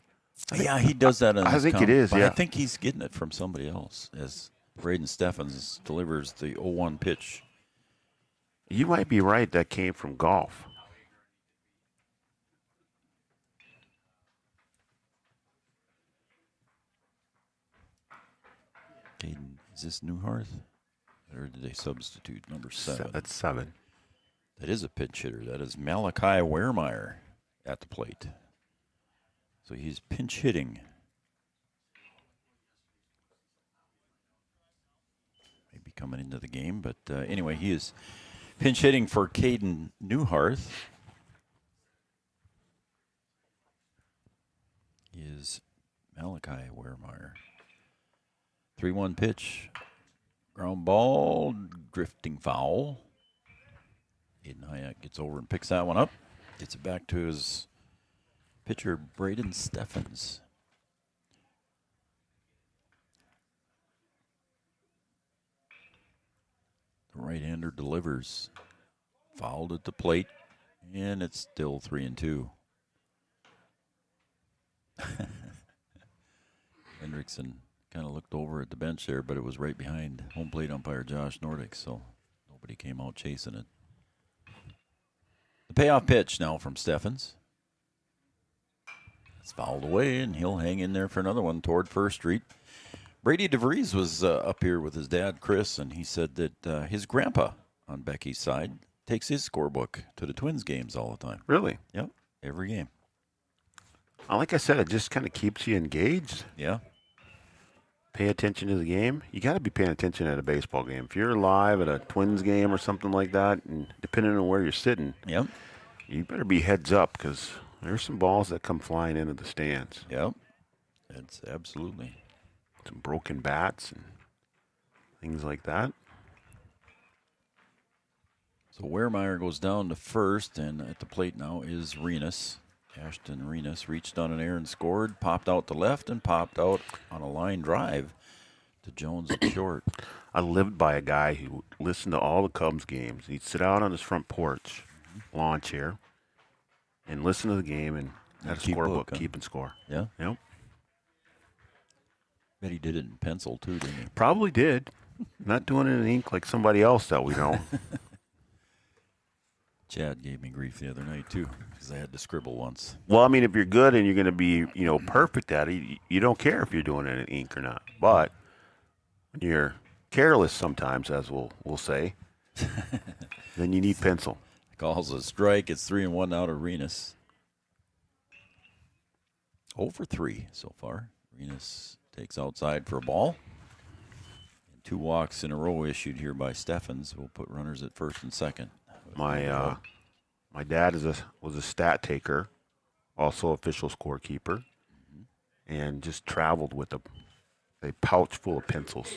Yeah, he does that. I think it is. But Yeah. I think he's getting it from somebody else as Braden Stephens delivers the 0-1 pitch. You might be right. That came from golf. Caden, is this Newharth? Or did they substitute number 7? That's 7. That is a pinch hitter. That is Malachi Wehrmeyer at the plate. So he's pinch hitting. Maybe coming into the game, but anyway, he is pinch hitting for Caden Newharth. He is Malachi Wehrmeyer. 3-1 pitch. Ground ball, drifting foul. Aiden Hayek gets over and picks that one up. Gets it back to his pitcher, Braden Stephens. The right-hander delivers. Fouled at the plate, and it's still 3-2. Hendrickson kind of looked over at the bench there, but it was right behind home plate umpire Josh Nordick, so nobody came out chasing it. The payoff pitch now from Stephens. It's fouled away, and he'll hang in there for another one toward First Street. Brady DeVries was up here with his dad, Chris, and he said that his grandpa on Becky's side takes his scorebook to the Twins games all the time. Really? Yep, every game. Like I said, it just kind of keeps you engaged. Yeah. Pay attention to the game. You got to be paying attention at a baseball game. If you're live at a Twins game or something like that, and depending on where you're sitting, yep, you better be heads up because there's some balls that come flying into the stands. Yep, that's absolutely. Some broken bats and things like that. So Wehrmeyer goes down to first, and at the plate now is Renas. Ashton Renas reached on an air and scored, popped out to left, and popped out on a line drive to Jones at short. I lived by a guy who listened to all the Cubs games. He'd sit out on his front porch, lawn chair, and listen to the game and had a scorebook, keep and score. Yeah? Yep. Bet he did it in pencil, too, didn't he? Probably did. Not doing it in ink like somebody else that we know. Chad gave me grief the other night, too, because I had to scribble once. Well, I mean, if you're good and you're going to be, perfect at it, you don't care if you're doing it in ink or not. But when you're careless sometimes, as we'll say, then you need pencil. Calls a strike. It's 3-1 out of Renas. 0 for 3 so far. Renas takes outside for a ball. And 2 walks in a row issued here by Stephens. We'll put runners at first and second. My dad was a stat taker, also official scorekeeper, and just traveled with a pouch full of pencils.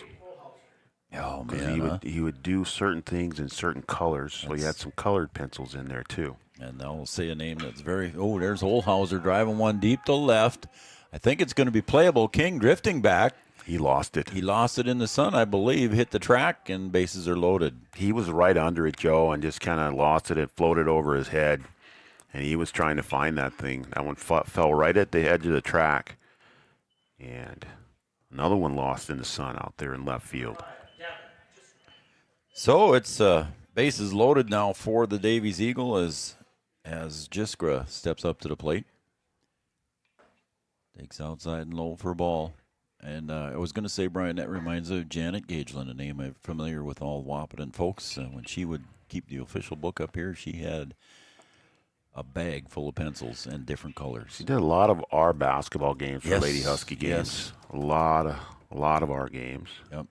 Oh man! He would do certain things in certain colors, so he had some colored pencils in there too. And I'll say a name that's very. Oh, there's Olhauser driving one deep to left. I think it's going to be playable. King drifting back. He lost it. He lost it in the sun, I believe. Hit the track, and bases are loaded. He was right under it, Joe, and just kind of lost it. It floated over his head, and he was trying to find that thing. That one fell right at the edge of the track, and Another one lost in the sun out there in left field. So it's bases loaded now for the Davies Eagle as Jiskra steps up to the plate. Takes outside and low for a ball. And I was going to say, Brian, that reminds me of Janet Gagelin, a name I'm familiar with all Wahpeton folks. When she would keep the official book up here, she had a bag full of pencils and different colors. She did a lot of our basketball games for Yes. Lady Husky games. Yes. A lot of our games. Yep.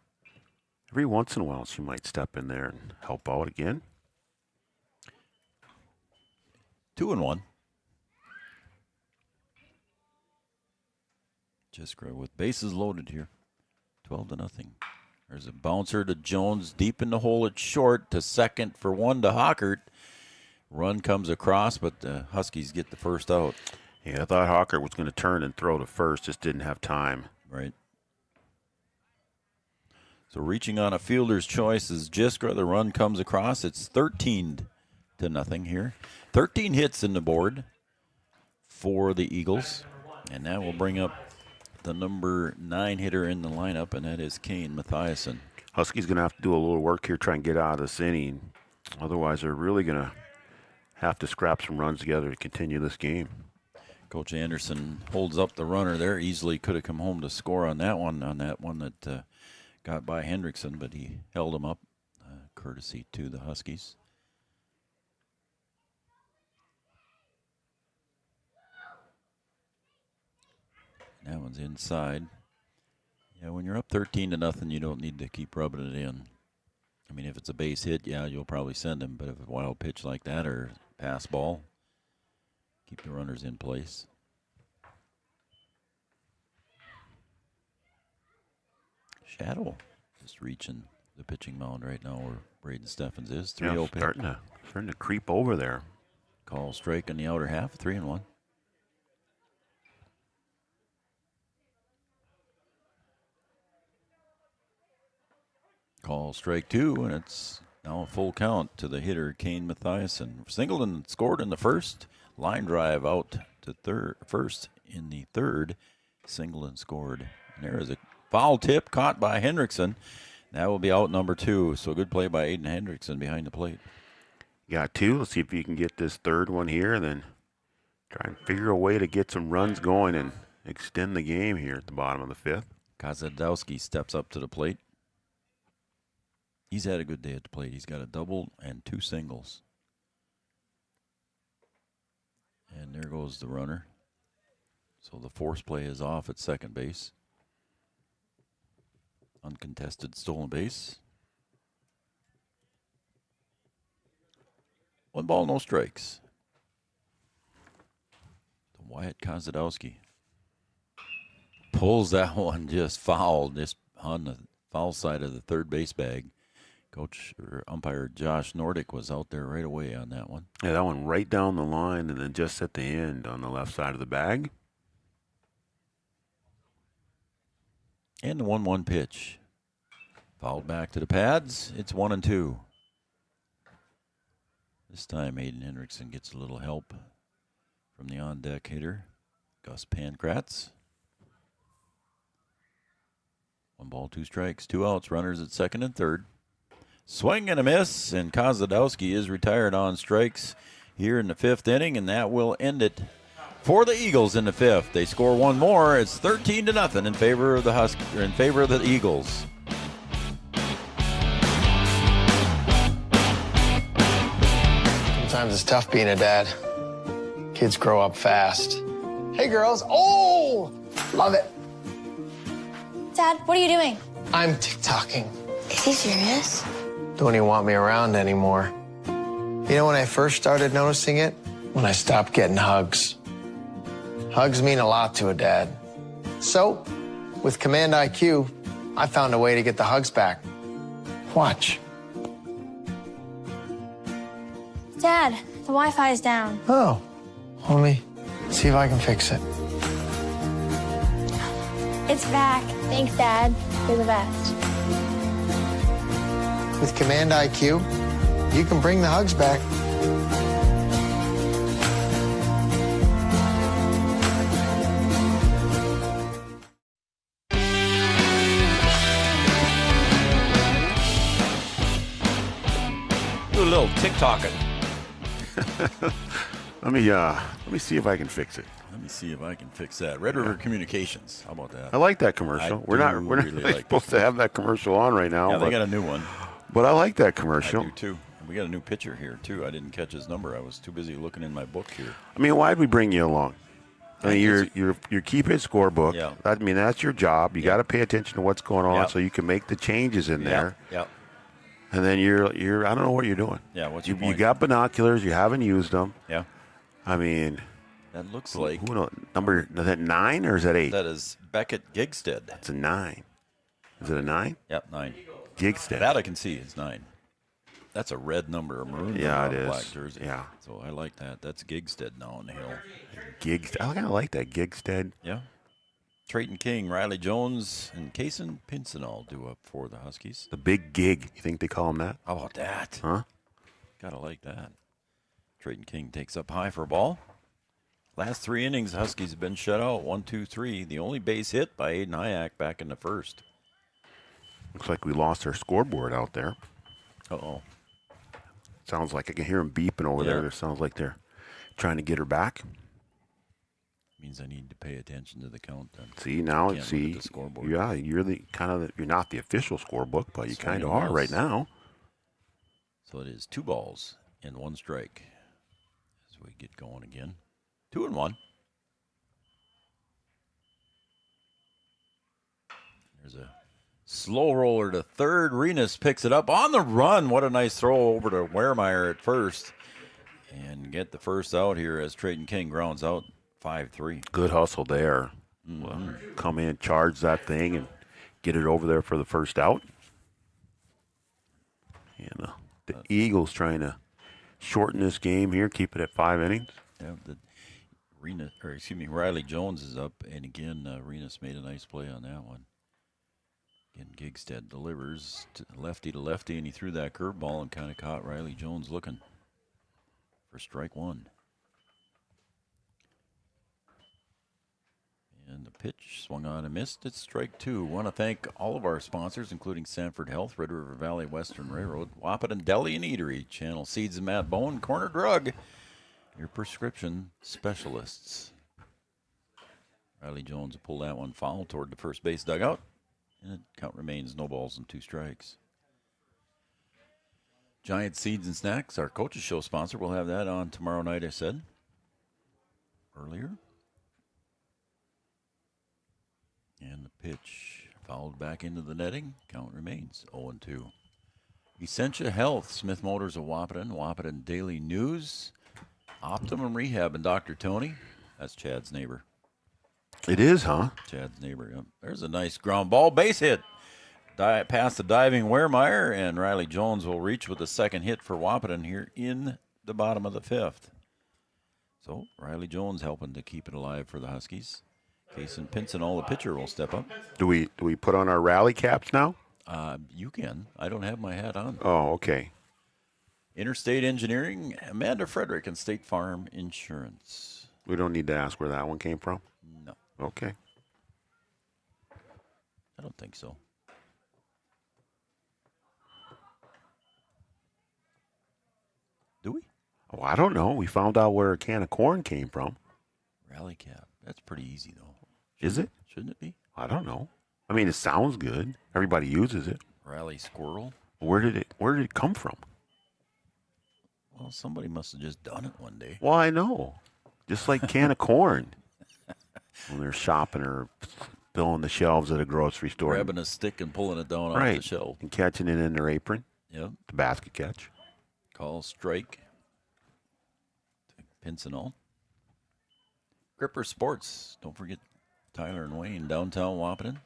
Every once in a while, she might step in there and help out again. 2-1. Jiskra with bases loaded here. 12-0. There's a bouncer to Jones deep in the hole at short to second for one to Hockert. Run comes across, but the Huskies get the first out. Yeah, I thought Hockert was going to turn and throw to first, just didn't have time. Right. So reaching on a fielder's choice is Jiskra. The run comes across. It's 13-0 here. 13 hits in the board for the Eagles. And that will bring up the number 9 hitter in the lineup, and that is Kane Mathiasen. Huskies going to have to do a little work here, try and get out of this inning. Otherwise, they're really going to have to scrap some runs together to continue this game. Coach Anderson holds up the runner there. Easily could have come home to score on that one that got by Hendrickson, but he held him up, courtesy to the Huskies. That one's inside. Yeah, when you're up 13-0, you don't need to keep rubbing it in. I mean, if it's a base hit, yeah, you'll probably send him. But if a wild pitch like that or pass ball, keep the runners in place. Shadow just reaching the pitching mound right now where Braden Steffens is. 3-0 pitch. Starting to creep over there. Call strike in the outer half, 3-1. Call strike 2, and it's now a full count to the hitter, Kane Mathiasen. Singleton scored in the first. Line drive out to first in the third. Singleton scored. And there is a foul tip caught by Hendrickson. That will be out number 2. So good play by Aiden Hendrickson behind the plate. You got 2. Let's see if you can get this third one here, and then try and figure a way to get some runs going and extend the game here at the bottom of the 5th. Kozadowski steps up to the plate. He's had a good day at the plate. He's got a double and 2 singles. And there goes the runner. So the force play is off at second base. Uncontested stolen base. 1 ball, no strikes. To Wyatt Kozadowski. Pulls that one just foul, just on the foul side of the third base bag. Coach or umpire Josh Nordick was out there right away on that one. Yeah, that one right down the line and then just at the end on the left side of the bag. And the 1-1 pitch. Fouled back to the pads. It's 1-2. This time Aiden Hendrickson gets a little help from the on-deck hitter, Gus Pankratz. 1 ball, 2 strikes, 2 outs, runners at second and third. Swing and a miss, and Kozadowski is retired on strikes here in the 5th inning, and that will end it for the Eagles in the 5th. They score 1 more. It's 13-0 in favor of the Eagles. Sometimes it's tough being a dad. Kids grow up fast. Hey, girls. Oh, love it. Dad, what are you doing? I'm TikToking. Is he serious? Don't even want me around anymore. You know when I first started noticing it? When I stopped getting hugs. Hugs mean a lot to a dad. So, with Command IQ, I found a way to get the hugs back. Watch. Dad, the Wi-Fi is down. Oh, let me see if I can fix it. It's back. Thanks, Dad. You're the best. With Command IQ, you can bring the hugs back. little TikToking. Let me see if I can fix it. Let me see if I can fix that. Red River Communications. How about that? I like that commercial. We're not really like supposed to have that commercial on right now. Yeah, but they got a new one. But I like that commercial. I do too. We got a new pitcher here too. I didn't catch his number. I was too busy looking in my book here. I mean, why'd we bring you along? I mean, you're keeping a scorebook. Yeah. I mean, that's your job. You got to pay attention to what's going on so you can make the changes in there. Yeah. And then you're I don't know what you're doing. Yeah. What's you, your point? you got binoculars. You haven't used them. Yeah. I mean, that looks like who knows, number is that 9 or is that 8? That is Beckett Gigstead. It's a 9. Is it a 9? Yep, 9. Gigstead. That I can see. It's 9. That's a red number, a maroon number on a black jersey. Yeah. So I like that. That's Gigstead now on the hill. Gigstead. I kind of like that Gigstead. Yeah. Trayton King, Riley Jones, and Kaysen Pincinel do up for the Huskies. The big gig. You think they call him that? How about that? Huh? Gotta like that. Trayton King takes up high for a ball. Last 3 innings, Huskies have been shut out. 1, 2, 3. The only base hit by Aiden Hyack back in the first. Looks like we lost our scoreboard out there. Uh-oh. Sounds like I can hear them beeping over there. It sounds like they're trying to get her back. Means I need to pay attention to the count then. See, now, Can't look at the scoreboard. Yeah, you're you're not the official scorebook, but you kind of are right now. So it is 2 balls and 1 strike as we get going again. 2-1. There's a slow roller to third. Renus picks it up on the run. What a nice throw over to Wehrmeyer at first. And get the first out here as Trayton King grounds out 5-3. Good hustle there. Come in, charge that thing, and get it over there for the first out. And the Eagles trying to shorten this game here, keep it at 5 innings. Yeah, Riley Jones is up, and again, Renus made a nice play on that one. Again, Gigstead delivers to lefty, and he threw that curveball and kind of caught Riley Jones looking for strike 1. And the pitch swung on and missed. It's strike 2. Want to thank all of our sponsors, including Sanford Health, Red River Valley Western Railroad, Wahpeton Deli and Eatery, Channel Seeds and Matt Bowen, Corner Drug, your prescription specialists. Riley Jones will pull that one foul toward the first base dugout. And the count remains no balls and 2 strikes. Giant Seeds and Snacks, our coaches show sponsor. We'll have that on tomorrow night, I said earlier. And the pitch fouled back into the netting. Count remains 0-2. Essentia Health, Smith Motors of Wahpeton, Wahpeton Daily News, Optimum Rehab, and Dr. Tony. That's Chad's neighbor. It is, huh? Chad's neighbor. Yep. There's a nice ground ball base hit. Past the diving Wehrmeyer, and Riley Jones will reach with the second hit for Wahpeton here in the bottom of the 5th. So Riley Jones helping to keep it alive for the Huskies. Kaysen Pincinel, the pitcher, will step up. Do we put on our rally caps now? You can. I don't have my hat on. Oh, okay. Interstate Engineering, Amanda Frederick, and State Farm Insurance. We don't need to ask where that one came from? No. Okay. I don't think so. Do we? Oh, I don't know. We found out where a can of corn came from. Rally cap. That's pretty easy, though. Is it? Shouldn't it be? I don't know. I mean, it sounds good. Everybody uses it. Rally squirrel. Where did it come from? Well, somebody must have just done it one day. Well, I know. Just like can of corn. When they're shopping or filling the shelves at a grocery store. Grabbing a stick and pulling it down off the shelf. And catching it in their apron. Yep. The basket catch. Call strike. Pincinel. Gripper Sports. Don't forget Tyler and Wayne, downtown Wahpeton.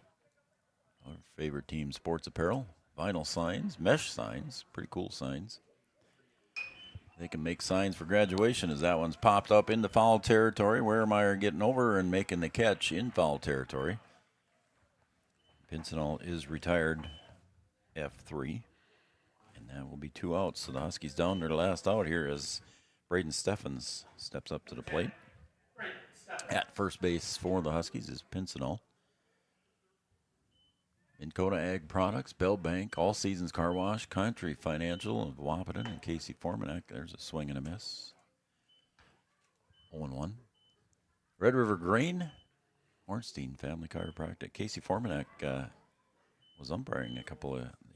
Our favorite team, sports apparel. Vinyl signs, mesh signs. Pretty cool signs. They can make signs for graduation as that one's popped up into foul territory. Wehrmeyer getting over and making the catch in foul territory. Pincinel is retired F3. And that will be 2 outs. So the Huskies down their last out here as Braden Steffens steps up to the plate. At first base for the Huskies is Pincinel. Dakota Ag Products, Bell Bank, All Seasons Car Wash, Country Financial of Wahpeton, and Casey Formanek. There's a swing and a miss. 0-1. Red River Grain, Ornstein Family Chiropractic. Casey Formanek was umpiring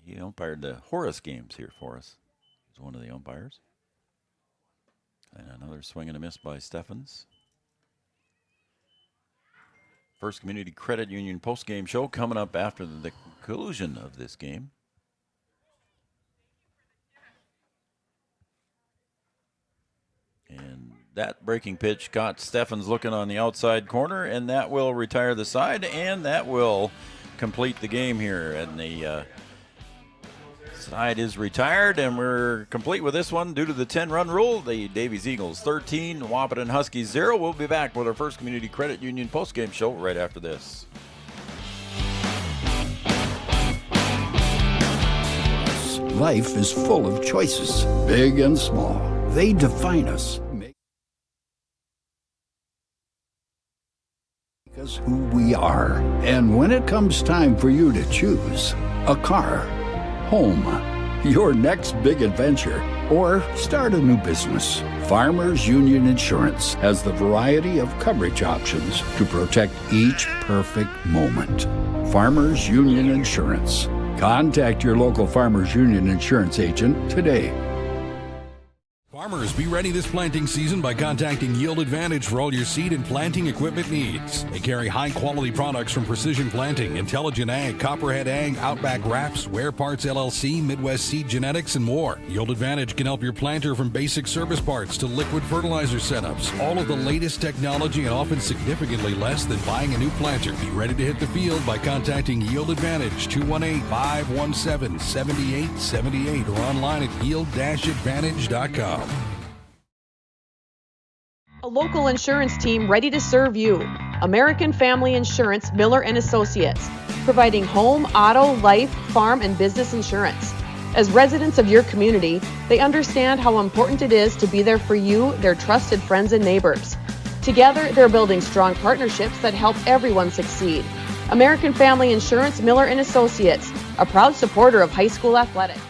he umpired the Horace games here for us. He was one of the umpires. And another swing and a miss by Steffens. First Community Credit Union post-game show coming up after the conclusion of this game. And that breaking pitch caught Steffens looking on the outside corner, and that will retire the side, and that will complete the game here. And the side is retired, and we're complete with this one due to the 10-run rule. The Davies Eagles 13, Wahpeton Huskies 0. We'll be back with our First Community Credit Union postgame show right after this. Life is full of choices, big and small. They define us. Make us who we are. And when it comes time for you to choose a car, home, your next big adventure, or start a new business, Farmers Union Insurance has the variety of coverage options to protect each perfect moment. Farmers Union Insurance. Contact your local Farmers Union Insurance agent today. Farmers, be ready this planting season by contacting Yield Advantage for all your seed and planting equipment needs. They carry high-quality products from Precision Planting, Intelligent Ag, Copperhead Ag, Outback Wraps, Ware Parts LLC, Midwest Seed Genetics, and more. Yield Advantage can help your planter from basic service parts to liquid fertilizer setups. All of the latest technology and often significantly less than buying a new planter. Be ready to hit the field by contacting Yield Advantage, 218-517-7878, or online at yield-advantage.com. A local insurance team ready to serve you. American Family Insurance, Miller & Associates, providing home, auto, life, farm, and business insurance. As residents of your community, they understand how important it is to be there for you, their trusted friends and neighbors. Together, they're building strong partnerships that help everyone succeed. American Family Insurance, Miller & Associates, a proud supporter of high school athletics.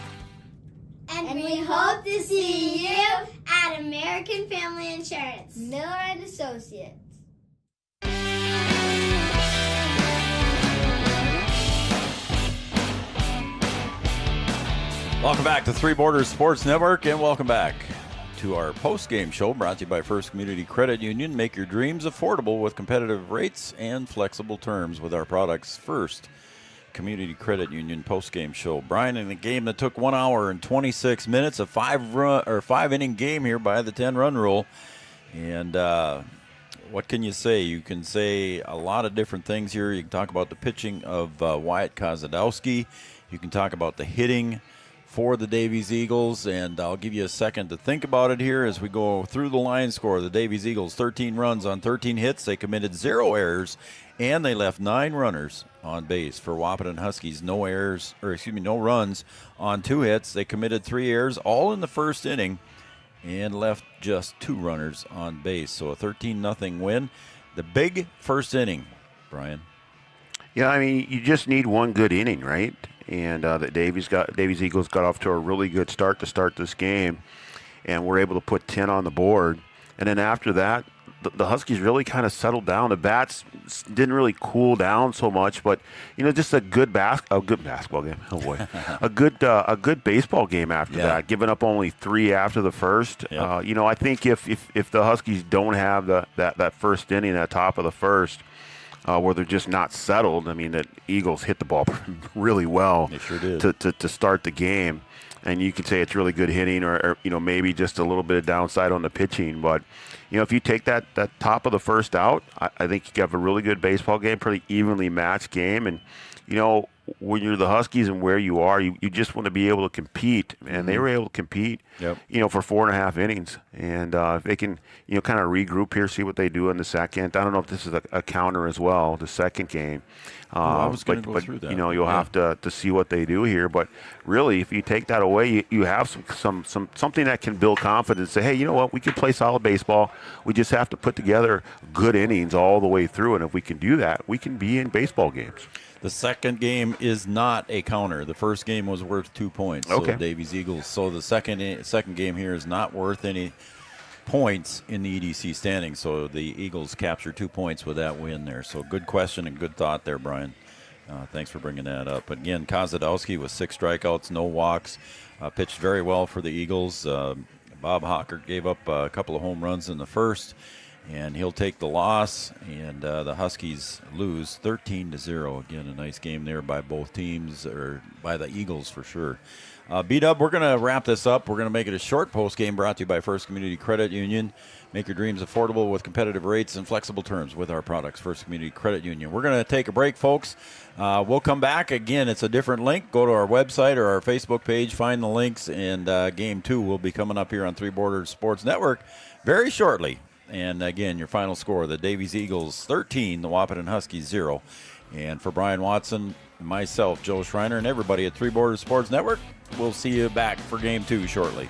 And we hope to see you at American Family Insurance, Miller & Associates. Welcome back to Three Borders Sports Network, and welcome back to our post-game show brought to you by First Community Credit Union. Make your dreams affordable with competitive rates and flexible terms with our products. First Community Credit Union post-game show. Brian, in a game that took 1 hour and 26 minutes, a five-inning game here by the 10-run rule. And what can you say? You can say a lot of different things here. You can talk about the pitching of Wyatt Kozadowski. You can talk about the hitting for the Davies Eagles, and I'll give you a second to think about it here as we go through the line score. The Davies Eagles, 13 runs on 13 hits. They committed 0 errors, and they left 9 runners on base. For Wahpeton Huskies, no runs on 2 hits. They committed 3 errors, all in the first inning, and left just 2 runners on base. So a 13-0 win. The big first inning, Brian. Yeah, I mean, you just need one good inning, right? And the Davies Eagles got off to a really good start to start this game, and were able to put 10 on the board. And then after that, the Huskies really kind of settled down. The bats didn't really cool down so much, but just a good basketball game. Oh boy, a good baseball game after that. Giving up only 3 after the first. Yep. I think if the Huskies don't have that first inning at the top of the first, where they're just not settled. I mean, the Eagles hit the ball really well. They sure did. To start the game. And you could say it's really good hitting or maybe just a little bit of downside on the pitching. But, if you take that top of the first out, I think you have a really good baseball game, pretty evenly matched game. And, when you're the Huskies and where you are, you just want to be able to compete. And they were able to compete, for 4.5 innings. And if they can, kind of regroup here, see what they do in the second. I don't know if this is a counter as well, the second game. I was going to go through that. You'll have to see what they do here. But really, if you take that away, you have something that can build confidence. Say, hey, you know what? We can play solid baseball. We just have to put together good innings all the way through. And if we can do that, we can be in baseball games. The second game is not a counter. The first game was worth 2 points. Okay. So Davies Eagles. So the second game here is not worth any points in the EDC standings. So the Eagles capture 2 points with that win there. So good question and good thought there, Brian. Thanks for bringing that up. Again, Kozadowski with 6 strikeouts, no walks, pitched very well for the Eagles. Bob Hawker gave up a couple of home runs in the first, and he'll take the loss. And the Huskies lose 13-0. Again, a nice game there by both teams, or by the Eagles for sure. B-Dub, we're going to wrap this up. We're going to make it a short post game brought to you by First Community Credit Union. Make your dreams affordable with competitive rates and flexible terms with our products, First Community Credit Union. We're going to take a break, folks. We'll come back. Again, it's a different link. Go to our website or our Facebook page, find the links, and Game 2 will be coming up here on Three Borders Sports Network very shortly. And, again, your final score, the Davies Eagles 13, the Wahpeton Huskies 0. And for Brian Watson, myself, Joe Schreiner, and everybody at Three Borders Sports Network, we'll see you back for Game 2 shortly.